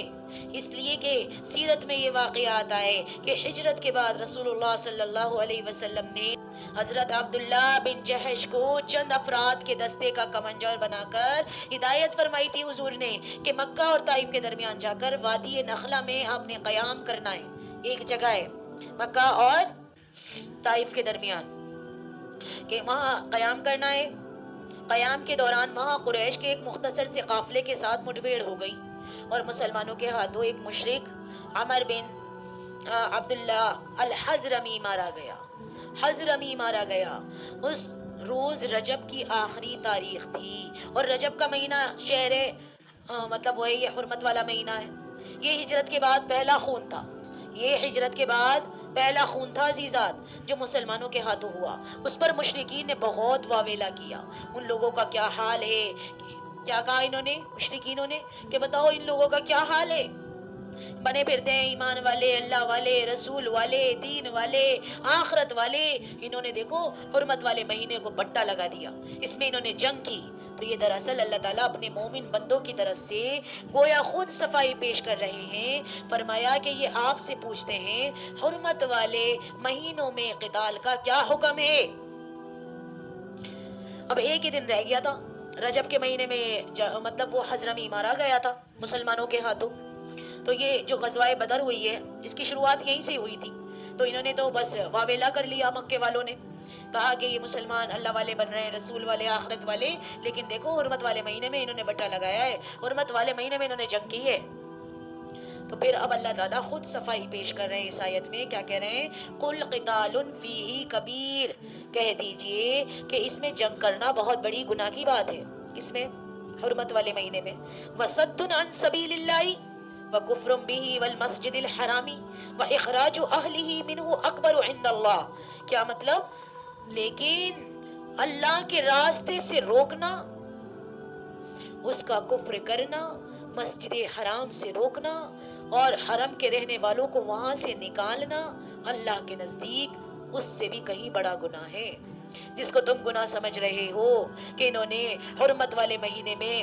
اس لیے کہ سیرت میں یہ واقعہ آتا ہے کہ ہجرت کے بعد رسول اللہ صلی اللہ علیہ وسلم نے حضرت عبداللہ بن جہش کو چند افراد کے دستے کا کمانڈر بنا کر ہدایت فرمائی تھی حضور نے کہ مکہ اور طائف کے درمیان جا کر وادی نخلا میں آپ نے قیام کرنا ہے. ایک جگہ ہے مکہ اور طائف کے درمیان کہ وہاں قیام کرنا ہے. قیام کے دوران وہاں قریش کے ایک مختصر سے قافلے کے ساتھ مٹبھیڑ ہو گئی اور مسلمانوں کے ہاتھوں ایک مشرک عمر بن عبداللہ الحضرمی مارا گیا. حضرمی مارا گیا. اس روز رجب کی آخری تاریخ تھی اور رجب کا مہینہ شہر مطلب وہی یہ حرمت والا مہینہ ہے. یہ ہجرت کے بعد پہلا خون تھا. یہ ہجرت کے بعد پہلا خون تھا عزیزات جو مسلمانوں کے ہاتھوں ہوا. اس پر مشرکین نے بہت واویلا کیا. ان لوگوں کا کیا حال ہے, کیا کہا انہوں نے مشرکینوں نے کہ بتاؤ ان لوگوں کا کیا حال ہے, بنے پھرتے ہیں ایمان والے, اللہ والے, رسول والے, دین والے, آخرت والے. انہوں نے دیکھو حرمت والے مہینے کو بٹا لگا دیا, اس میں انہوں نے جنگ کی. تو یہ دراصل اللہ تعالیٰ اپنے مومن بندوں کی طرف سے گویا خود صفائی پیش کر رہے ہیں. فرمایا کہ یہ آپ سے پوچھتے ہیں حرمت والے مہینوں میں قتال کا کیا حکم ہے. اب ایک ہی دن رہ گیا تھا رجب کے مہینے میں, مطلب وہ حضرمی مارا گیا تھا مسلمانوں کے ہاتھوں. تو یہ جو غزوہ بدر ہوئی ہے اس کی شروعات یہیں سے ہوئی تھی. تو انہوں نے تو بس واویلا کر لیا, مکے والوں نے کہا کہ یہ مسلمان اللہ والے بن رہے ہیں, رسول والے, آخرت والے, لیکن دیکھو حرمت والے مہینے میں انہوں نے بٹا لگایا ہے, حرمت والے مہینے میں انہوں نے جنگ کی ہے. تو پھر اب اللہ تعالیٰ خود صفائی پیش کر رہے ہیں اس آیت میں. کیا کہہ رہے ہیں؟ قُلْ قِتَالٌ فِيهِ كَبِيرٌ, کہہ دیجئے کہ اس میں جنگ کرنا بہت بڑی گناہ کی بات ہے. اس میں حرمت والے مہینے میں وَصَدٌّ عَن سَبِيلِ اللَّهِ وَكُفْرٌ بِهِ وَالْمَسْجِدِ الْحَرَامِ وَإِخْرَاجُ أَهْلِهِ مِنْهُ أَكْبَرُ عِنْدَ اللَّهِ. کیا مطلب؟ لیکن اللہ کے راستے سے روکنا, اس کا کفر کرنا, مسجد حرام سے روکنا اور حرم کے رہنے والوں کو وہاں سے نکالنا اللہ کے نزدیک اس سے بھی کہیں بڑا گناہ ہے. جس کو تم گناہ سمجھ رہے ہو کہ انہوں نے حرمت والے مہینے میں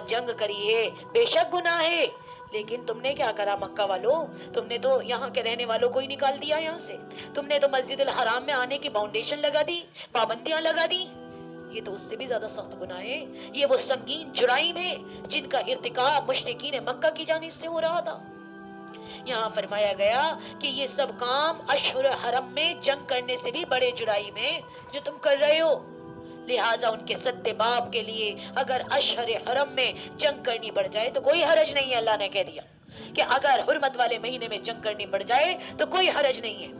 جنگ کری ہے, بے شک گناہ ہے. لیکن تم نے کیا کرا مکہ والوں؟ تم نے تو یہاں کے رہنے والوں کو ہی نکال دیا یہاں سے. تم نے تو مسجد الحرام میں آنے کی باؤنڈیشن لگا دی, پابندیاں لگا دی. یہ تو اس سے بھی زیادہ سخت گناہ ہے. یہ وہ سنگین جرائم ہے جن کا ارتکاب مشرکین مکہ کی جانب سے ہو رہا تھا. یہاں فرمایا گیا کہ یہ سب کام اشہر حرم میں جنگ کرنے سے بھی بڑے جرائم ہیں جو تم کر رہے ہو. لہٰذا ان کے سد باب کے لیے اگر اشہر حرم میں جنگ کرنی پڑ جائے تو کوئی حرج نہیں ہے. اللہ نے کہہ دیا کہ اگر حرمت والے مہینے میں جنگ کرنی پڑ جائے تو کوئی حرج نہیں ہے.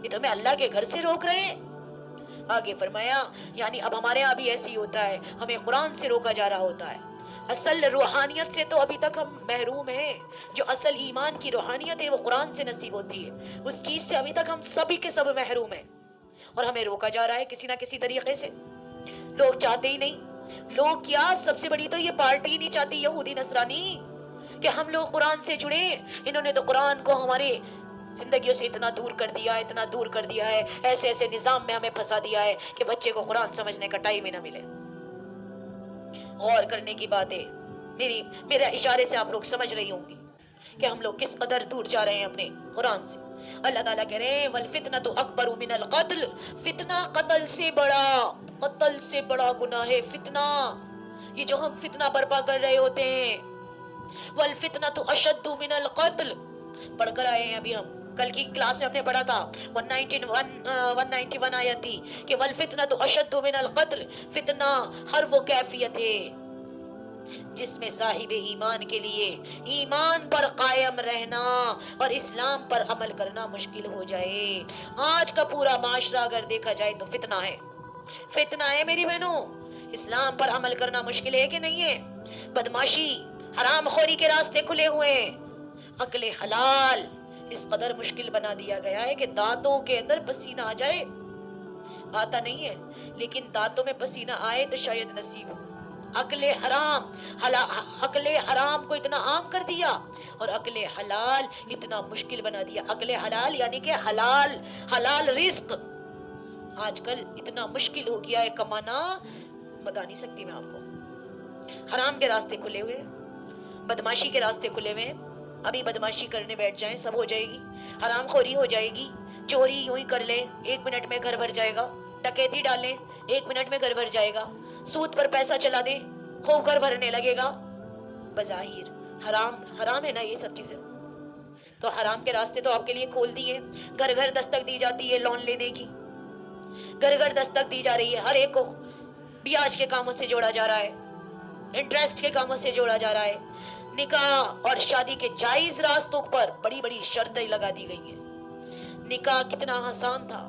یہ تمہیں اللہ کے گھر سے روک رہے ہیں. آگے فرمایا یعنی اب ہمارے یہاں بھی ایسی ہوتا ہے, ہمیں قرآن سے روکا جا رہا ہوتا ہے. اصل روحانیت سے تو ابھی تک ہم محروم ہیں. جو اصل ایمان کی روحانیت ہے وہ قرآن سے نصیب ہوتی ہے. اس چیز سے ابھی تک ہم سبھی کے سب محروم ہیں اور ہمیں روکا جا رہا ہے کسی نہ کسی طریقے سے. لوگ چاہتے ہی نہیں. لوگ کیا, سب سے بڑی تو یہ پارٹی ہی نہیں چاہتی یہودی نصرانی کہ ہم لوگ قرآن سے جڑیں. انہوں نے تو قرآن کو ہمارے زندگیوں سے اتنا دور کر دیا, اتنا دور کر دیا ہے, ایسے ایسے نظام میں ہمیں پھنسا دیا ہے کہ بچے کو قرآن سمجھنے کا ٹائم ہی نہ ملے. غور کرنے کی بات ہے. میرے اشارے سے آپ لوگ سمجھ رہی ہوں گی کہ ہم لوگ کس قدر دور جا رہے ہیں اپنے قرآن سے. اللہ تعالیٰ کہہ رہے ہیں وَالْفِتْنَةُ أَكْبَرُ مِنَ الْقَتْلِ, فتنہ قتل سے بڑا گناہ ہے فتنہ. یہ جو ہم فتنہ برپا کر رہے ہوتے ہیں. وَالْفِتْنَةُ أَشَدُّ مِنَ الْقَتْلِ, پڑھ کر آئے ہیں ابھی ہم, کل کی کلاس میں ہم نے پڑھا تھا 191 آیت تھی کہ وَالْفِتْنَةُ أَشَدُّ مِنَ الْقَتْلِ, فتنہ ہر وہ کیفیت ہے جس میں صاحب ایمان کے لیے ایمان پر قائم رہنا اور اسلام پر عمل کرنا مشکل ہو جائے. آج کا پورا معاشرہ اگر دیکھا جائے تو فتنہ ہے. فتنہ ہے میری بہنوں. اسلام پر عمل کرنا مشکل ہے کہ نہیں ہے؟ بدماشی, حرام خوری کے راستے کھلے ہوئے ہیں. عقل حلال اس قدر مشکل بنا دیا گیا ہے کہ دانتوں کے اندر پسینہ آ جائے, آتا نہیں ہے, لیکن دانتوں میں پسینہ آئے تو شاید نصیب ہو. عقل حرام کو اتنا عام کر دیا اور عقل حلال اتنا مشکل بنا دیا. عقل حلال یعنی کہ حلال رزق آج کل اتنا مشکل ہو گیا ہے کمانا, بتا نہیں سکتی میں آپ کو. حرام کے راستے کھلے ہوئے, بدماشی کے راستے کھلے ہوئے. ابھی بدماشی کرنے بیٹھ جائیں سب ہو جائے گی, حرام خوری ہو جائے گی, چوری یوں ہی کر لیں 1 منٹ میں گھر بھر جائے گا, ڈکیتی ڈالیں 1 منٹ میں گھر بھر جائے گا, سود پر پیسہ چلا دیں خوب گھر بھرنے لگے گا. بظاہر حرام ہے نا یہ سب چیزیں. تو حرام کے راستے تو آپ کے لیے کھول دیے، گھر گھر دستک دی جاتی ہے لون لینے کی، گھر گھر دستک دی جا رہی ہے، ہر ایک کو بیاج کے کاموں سے جوڑا جا رہا ہے، انٹرسٹ کے کاموں سے جوڑا جا رہا ہے۔ نکاح اور شادی کے جائز راستوں پر بڑی بڑی شرطیں لگا دی گئی ہیں۔ نکاح کتنا آسان تھا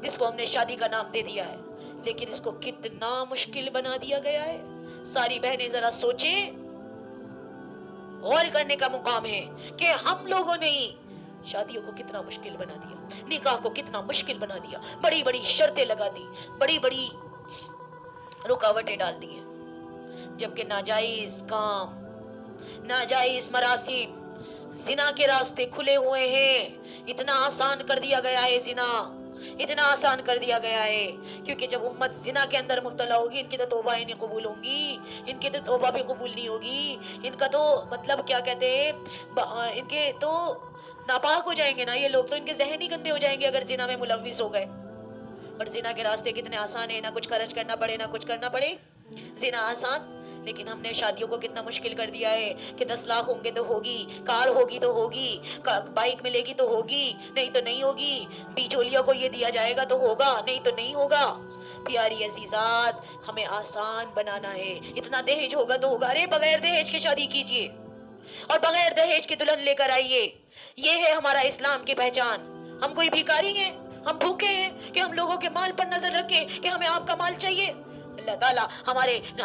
جس کو ہم نے شادی کا نام دے دیا ہے، لیکن اس کو کتنا مشکل بنا دیا گیا ہے۔ ساری بہنیں ذرا سوچیں، غور کرنے کا مقام ہے کہ ہم لوگوں نے ہی شادیوں کو کتنا مشکل بنا دیا، نکاح کو کتنا مشکل بنا دیا، بڑی بڑی شرطیں لگا دی، بڑی بڑی رکاوٹیں ڈال دی ہیں، جبکہ ناجائز کام، ناجائز مراسم، زنا کے راستے کھلے ہوئے ہیں۔ اتنا آسان کر دیا گیا ہے زنا، اتنا آسان کر دیا گیا ہے، کیونکہ جب امت زنا کے اندر مبتلا ہوگی، ان کی تو توبہ ہی نہیں قبول ہوں گی، ان کی تو توبہ بھی قبول نہیں ہوگی، ان کا تو مطلب کیا کہتے ہیں، ان کے تو ناپاک ہو جائیں گے نا یہ لوگ، تو ان کے ذہن ہی گندے ہو جائیں گے اگر زنا میں ملوث ہو گئے۔ اور زنا کے راستے کتنے آسان ہیں، نہ کچھ خرچ کرنا پڑے نہ کچھ کرنا پڑے، زنا آسان۔ لیکن ہم نے شادیوں کو کتنا مشکل کر دیا ہے کہ 10 لاکھ ہوں گے تو ہوگی، کار ہوگی تو ہوگی، بائک ملے گی تو ہوگی، نہیں تو نہیں ہوگی، بیچولیوں کو یہ دیا جائے گا تو ہوگا، نہیں تو نہیں ہوگا۔ پیاری عزیزات، ہمیں آسان بنانا ہے، اتنا دہیج ہوگا تو ہوگا، ارے بغیر دہیج کے شادی کیجئے اور بغیر دہیج کے دلہن لے کر آئیے، یہ ہے ہمارا اسلام کی پہچان۔ ہم کوئی بھیکاری ہیں، ہم بھوکے ہیں کہ ہم لوگوں کے مال پر نظر رکھیں کہ ہمیں آپ کا مال چاہیے؟ اللہ تعالیٰ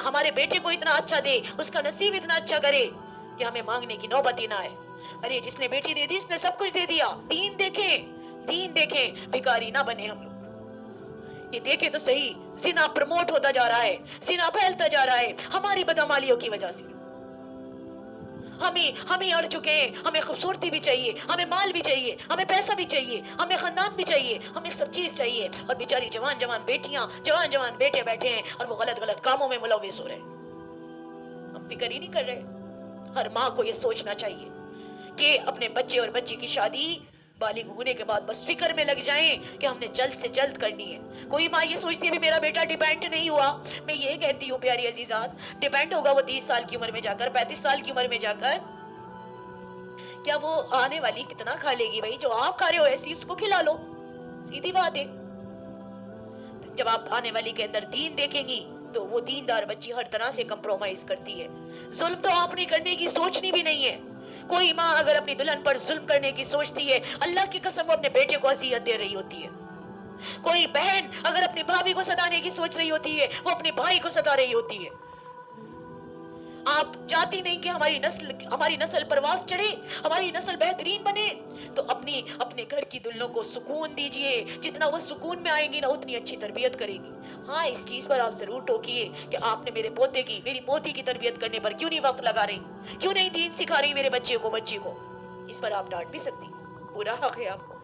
ہمارے بیٹے کو اتنا اچھا دے، اس کا نصیب اتنا اچھا کرے کہ ہمیں مانگنے کی نوبت ہی نہ آئے۔ ارے جس نے بیٹی دے دی اس نے سب کچھ دے دیا۔ دین دیکھیں، دین دیکھیں، بھیکاری نہ بنے ہم لوگ۔ یہ دیکھیں تو صحیح، زنا پروموٹ ہوتا جا رہا ہے، زنا پھیلتا جا رہا ہے ہماری بدعمالیوں کی وجہ سے۔ ہمیں اڑ چکے ہیں، ہمیں خوبصورتی بھی چاہیے، ہمیں مال بھی چاہیے، ہمیں پیسہ بھی چاہیے، ہمیں خاندان بھی چاہیے، ہمیں سب چیز چاہیے، اور بیچاری جوان جوان بیٹیاں، جوان جوان بیٹے بیٹھے ہیں اور وہ غلط غلط کاموں میں ملوث ہو رہے ہیں۔ ہم فکر ہی نہیں کر رہے۔ ہر ماں کو یہ سوچنا چاہیے کہ اپنے بچے اور بچی کی شادی بالغ ہونے کے بعد بس فکر میں لگ جائیں کہ ہم نے جلد سے جلد کرنی ہے۔ کوئی ماں یہ سوچتی ہے بھی میرا بیٹا ڈیپینڈ نہیں ہوا، میں یہ کہتی ہوں پیاری عزیزات، ڈیپینڈ ہوگا وہ 30 سال کی عمر میں جا کر، 35 سال کی عمر میں جا کر، کیا وہ آنے والی کتنا کھا لے گی؟ بھائی جو آپ کھا رہے ہو ایسی اس کو کھلا لو، سیدھی بات ہے۔ جب آپ آنے والی کے اندر دین دیکھیں گی تو وہ دیندار بچی ہر طرح سے کمپرومائز کرتی ہے۔ ظلم تو آپ نے کرنے کی سوچنی بھی نہیں ہے۔ کوئی ماں اگر اپنی دلہن پر ظلم کرنے کی سوچتی ہے، اللہ کی قسم وہ اپنے بیٹے کو اذیت دے رہی ہوتی ہے۔ کوئی بہن اگر اپنی بھابھی کو ستانے کی سوچ رہی ہوتی ہے، وہ اپنے بھائی کو ستا رہی ہوتی ہے۔ آپ چاہتی نہیں کہ ہماری نسل پرواز چڑھے، ہماری نسل بہترین بنے، تو اپنے گھر کی دلہنوں کو سکون دیجئے۔ جتنا وہ سکون میں آئیں گی نا اتنی اچھی تربیت کریں گی۔ ہاں اس چیز پر آپ ضرور ٹوکیے کہ آپ نے میرے پوتے کی، میری پوتی کی تربیت کرنے پر کیوں نہیں وقت لگا رہی، کیوں نہیں دین سکھا رہی میرے بچے کو۔ اس پر آپ ڈانٹ بھی سکتی، پورا حق ہے آپ کو۔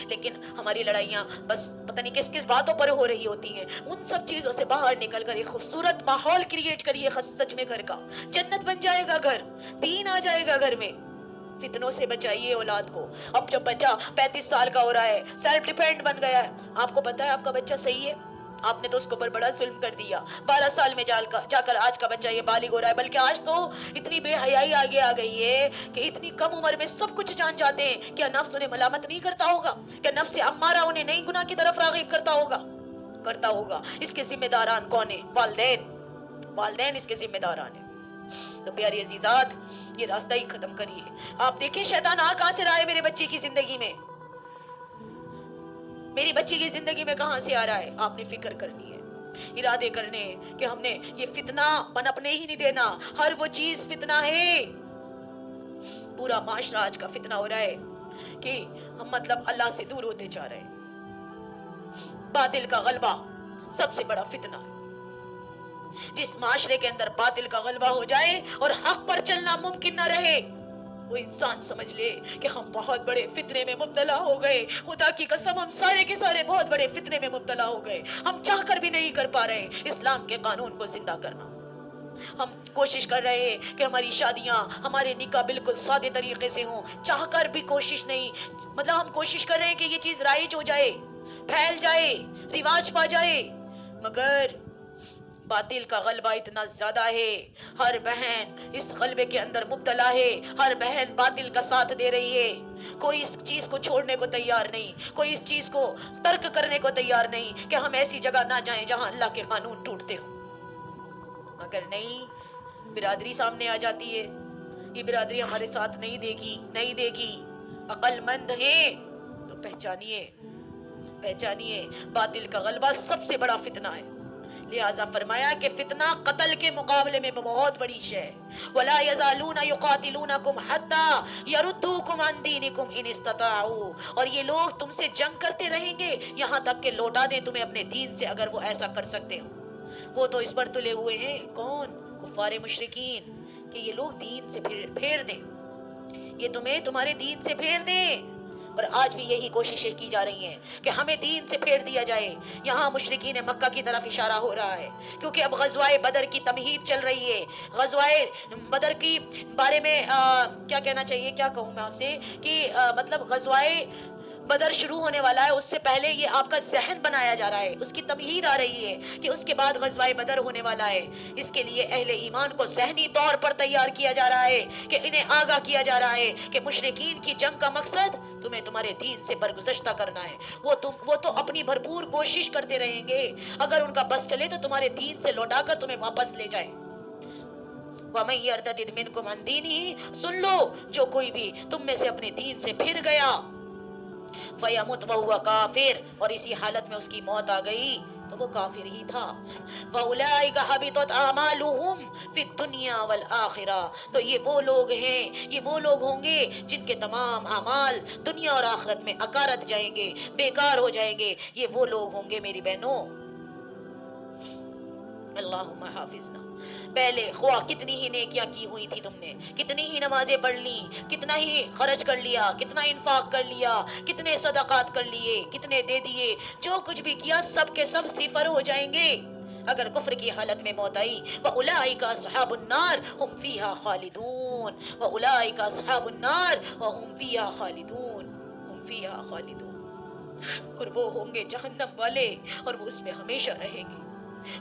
لیکن ہماری لڑائیاں بس پتہ نہیں کس باتوں پر ہو رہی ہوتی ہیں۔ ان سب چیزوں سے باہر نکل کر ایک خوبصورت ماحول کریٹ کریے، سچ میں گھر کا جنت بن جائے گا گھر، دین آ جائے گا گھر میں۔ فتنوں سے بچائیے اولاد کو۔ اب جب بچہ 35 سال کا ہو رہا ہے، سیلف ڈیپینڈ بن گیا ہے، آپ کو پتا ہے آپ کا بچہ صحیح ہے، آپ نے تو اس کو پر بڑا ظلم کر دیا۔ 12 سال میں جا کر آج کا بچہ یہ بالغ ہو رہا ہے، بلکہ آج تو اتنی بے حیائی آگے آ گئی ہے کہ اتنی کم عمر میں سب کچھ جان جاتے ہیں۔ کیا نفس انہیں ملامت نہیں کرتا ہوگا؟ کیا نفس امارہ انہیں نہیں گناہ کی طرف راغب کرتا ہوگا؟ اس کے ذمہ داران کون ہیں؟ والدین اس کے ذمہ داران ہیں۔ تو پیاری عزیزات، یہ راستہ ہی ختم کریے۔ آپ دیکھیں شیطان آ کہاں سے رہا ہے میرے بچے کی زندگی میں، میری بچی کی زندگی میں کہاں سے آ رہا ہے؟ آپ نے فکر کرنی ہے، ارادے کرنے کہ ہم نے یہ فتنہ پنپنے ہی نہیں دینا۔ ہر وہ چیز فتنہ ہے، پورا معاشرہ آج کا فتنہ ہو رہا ہے کہ ہم اللہ سے دور ہوتے جا رہے ہیں۔ باطل کا غلبہ سب سے بڑا فتنہ ہے۔ جس معاشرے کے اندر باطل کا غلبہ ہو جائے اور حق پر چلنا ممکن نہ رہے، وہ انسان سمجھ لے کہ ہم بہت بڑے فتنے میں مبتلا ہو گئے۔ خدا کی قسم ہم سارے کے سارے بہت بڑے فتنے میں مبتلا ہو گئے۔ ہم چاہ کر بھی نہیں کر پا رہے اسلام کے قانون کو زندہ کرنا۔ ہم کوشش کر رہے ہیں کہ ہماری شادیاں، ہمارے نکاح بالکل سادے طریقے سے ہوں، چاہ کر بھی کوشش نہیں، ہم کوشش کر رہے ہیں کہ یہ چیز رائج ہو جائے، پھیل جائے، رواج پا جائے، مگر باطل کا غلبہ اتنا زیادہ ہے، ہر بہن اس غلبے کے اندر مبتلا ہے، ہر بہن باطل کا ساتھ دے رہی ہے، کوئی اس چیز کو چھوڑنے کو تیار نہیں، کوئی اس چیز کو ترک کرنے کو تیار نہیں کہ ہم ایسی جگہ نہ جائیں جہاں اللہ کے قانون ٹوٹتے ہوں۔ اگر نہیں برادری سامنے آ جاتی ہے، یہ برادری ہمارے ساتھ نہیں دے گی، عقل مند ہیں تو پہچانیے باطل کا غلبہ سب سے بڑا فتنہ ہے، لہذا فرمایا کہ فتنہ قتل کے مقابلے میں بہت بڑی شے ہے۔ وَلَا يَزَالُونَ يُقَاتِلُونَكُمْ حَتَّى يَرُدُّوكُمْ عَنْ دِينِكُمْ إِنِ اسْتَطَاعُوا، اور یہ لوگ تم سے جنگ کرتے رہیں گے یہاں تک کہ لوٹا دیں تمہیں اپنے دین سے، اگر وہ ایسا کر سکتے ہو۔ وہ تو اس پر تلے ہوئے ہیں، کون؟ کفار مشرکین، کہ یہ لوگ دین سے پھیر دیں، یہ تمہیں تمہارے دین سے پھیر دیں، اور آج بھی یہی کوششیں کی جا رہی ہیں کہ ہمیں دین سے پھیر دیا جائے۔ یہاں مشرکین مکہ کی طرف اشارہ ہو رہا ہے، کیونکہ اب غزوہ بدر کی تمہید چل رہی ہے۔ غزوہ بدر کی بارے میں کیا کہنا چاہیے، کیا کہوں میں آپ سے، کہ مطلب غزوہ بدر شروع ہونے والا ہے، اس سے پہلے یہ آپ کا ذہن بنایا جا رہا ہے، اس کی تمہید آ رہی ہے کہ اس کے بعد غزوہ بدر ہونے والا ہے۔ اس کے لیے اہل ایمان کو ذہنی طور پر تیار کیا جا رہا ہے، کہ انہیں آگاہ کیا جا رہا ہے کہ مشرکین کی جنگ کا مقصد تمہیں تمہارے دین سے برگزشتہ کرنا ہے۔ وہ تو اپنی بھرپور کوشش کرتے رہیں گے، اگر ان کا بس چلے تو تمہارے دین سے لوٹا کر تمہیں واپس لے جائیں۔ وَمَن يَرْتَدِدْ مِنْكُمْ عَنْ دِينِهِ، سن لو جو کوئی بھی تم میں سے اپنے دین سے پھر گیا، فَيَمُتْ وَهُوَ کافر، اور اسی حالت میں اس کی موت آ گئی تو وہ کافر ہی تھا، وَأُولَئِكَ حَبِطَتْ أَعْمَالُهُمْ فِي الدُّنْيَا وَالْآخِرَةِ، تو یہ وہ لوگ ہیں، یہ وہ لوگ ہوں گے جن کے تمام اعمال دنیا اور آخرت میں اکارت جائیں گے، بیکار ہو جائیں گے۔ یہ وہ لوگ ہوں گے میری بہنوں، اللہم حافظنا، پہلے خواہ کتنی ہی نیکیاں کی ہوئی تھی تم نے، کتنی ہی نمازیں پڑھ لی، کتنا ہی خرچ کر لیا، کتنا انفاق کر لیا، کتنے صدقات کر لیے، کتنے دے دیے، جو کچھ بھی کیا سب کے سب صفر ہو جائیں گے اگر کفر کی حالت میں موت آئی۔ وَأُولَئِكَ أَصْحَابُ النَّارِ هُمْ فِيهَا خَالِدُونَ، وَأُولَئِكَ أَصْحَابُ النَّارِ وَهُمْ فِيهَا خَالِدُونَ، هُمْ فِيهَا خَالِدُونَ، اور وہ ہوں گے جہنم والے اور وہ اس میں ہمیشہ رہیں گے۔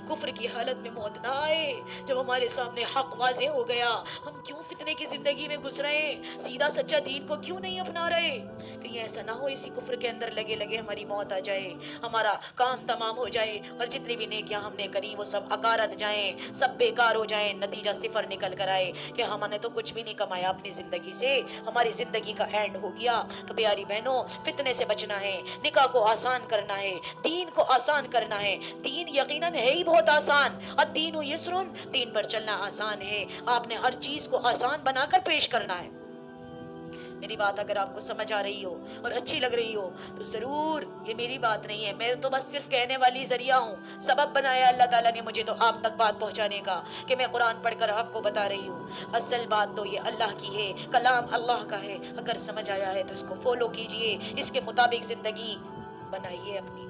کفر کی حالت میں موت نہ آئے، جب ہمارے سامنے حق واضح ہو گیا، ہم کیوں فتنے کی زندگی میں گھس رہے ہیں، سیدھا سچا دین کو کیوں نہیں اپنا رہے؟ کہیں ایسا نہ ہو اسی کفر کے اندر لگے ہماری موت آ جائے، ہمارا کام تمام ہو جائے اور جتنی بھی نیکیاں ہم نے کری وہ سب اکارت جائیں، سب بیکار ہو جائیں، نتیجہ صفر نکل کر آئے کہ ہم نے تو کچھ بھی نہیں کمایا اپنی زندگی سے، ہماری زندگی کا اینڈ ہو گیا۔ تو پیاری بہنوں، فتنے سے بچنا ہے، نکاح کو آسان کرنا ہے، دین کو آسان کرنا ہے۔ دین یقیناً ہے ہی بہت آسان، الدین یسرن، دین پر چلنا آسان ہے، آپ نے ہر چیز کو آسان بنا کر پیش کرنا ہے۔ میری بات اگر آپ کو سمجھ آ رہی ہو اور اچھی لگ رہی ہو تو ضرور، یہ میری بات نہیں ہے، میں تو بس صرف کہنے والی ذریعہ ہوں، سبب بنایا اللہ تعالیٰ نے مجھے تو آپ تک بات پہنچانے کا کہ میں قرآن پڑھ کر آپ کو بتا رہی ہوں۔ اصل بات تو یہ اللہ کی ہے، کلام اللہ کا ہے، اگر سمجھ آیا ہے تو اس کو فالو کیجئے، اس کے مطابق زندگی بنائیے اپنی۔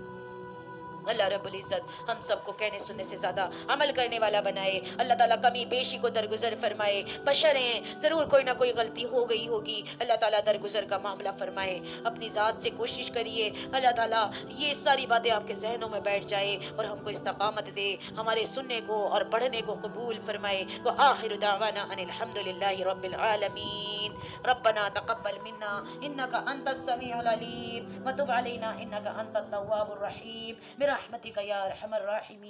اللہ رب العزت ہم سب کو کہنے سننے سے زیادہ عمل کرنے والا بنائے، اللہ تعالیٰ کمی بیشی کو درگزر فرمائے، بشر ہیں ضرور کوئی نہ کوئی غلطی ہو گئی ہوگی، اللہ تعالیٰ درگزر کا معاملہ فرمائے۔ اپنی ذات سے کوشش کریے اللہ تعالیٰ یہ ساری باتیں آپ کے ذہنوں میں بیٹھ جائے اور ہم کو استقامت دے، ہمارے سننے کو اور پڑھنے کو قبول فرمائے۔ وآخر دعوانا ان الحمد للہ رب العالمین۔ ربنا تقبل منا انک انت السمیع العلیم وتب علینا انک انت التواب الرحیم برحمتک یا ارحم الراحمین۔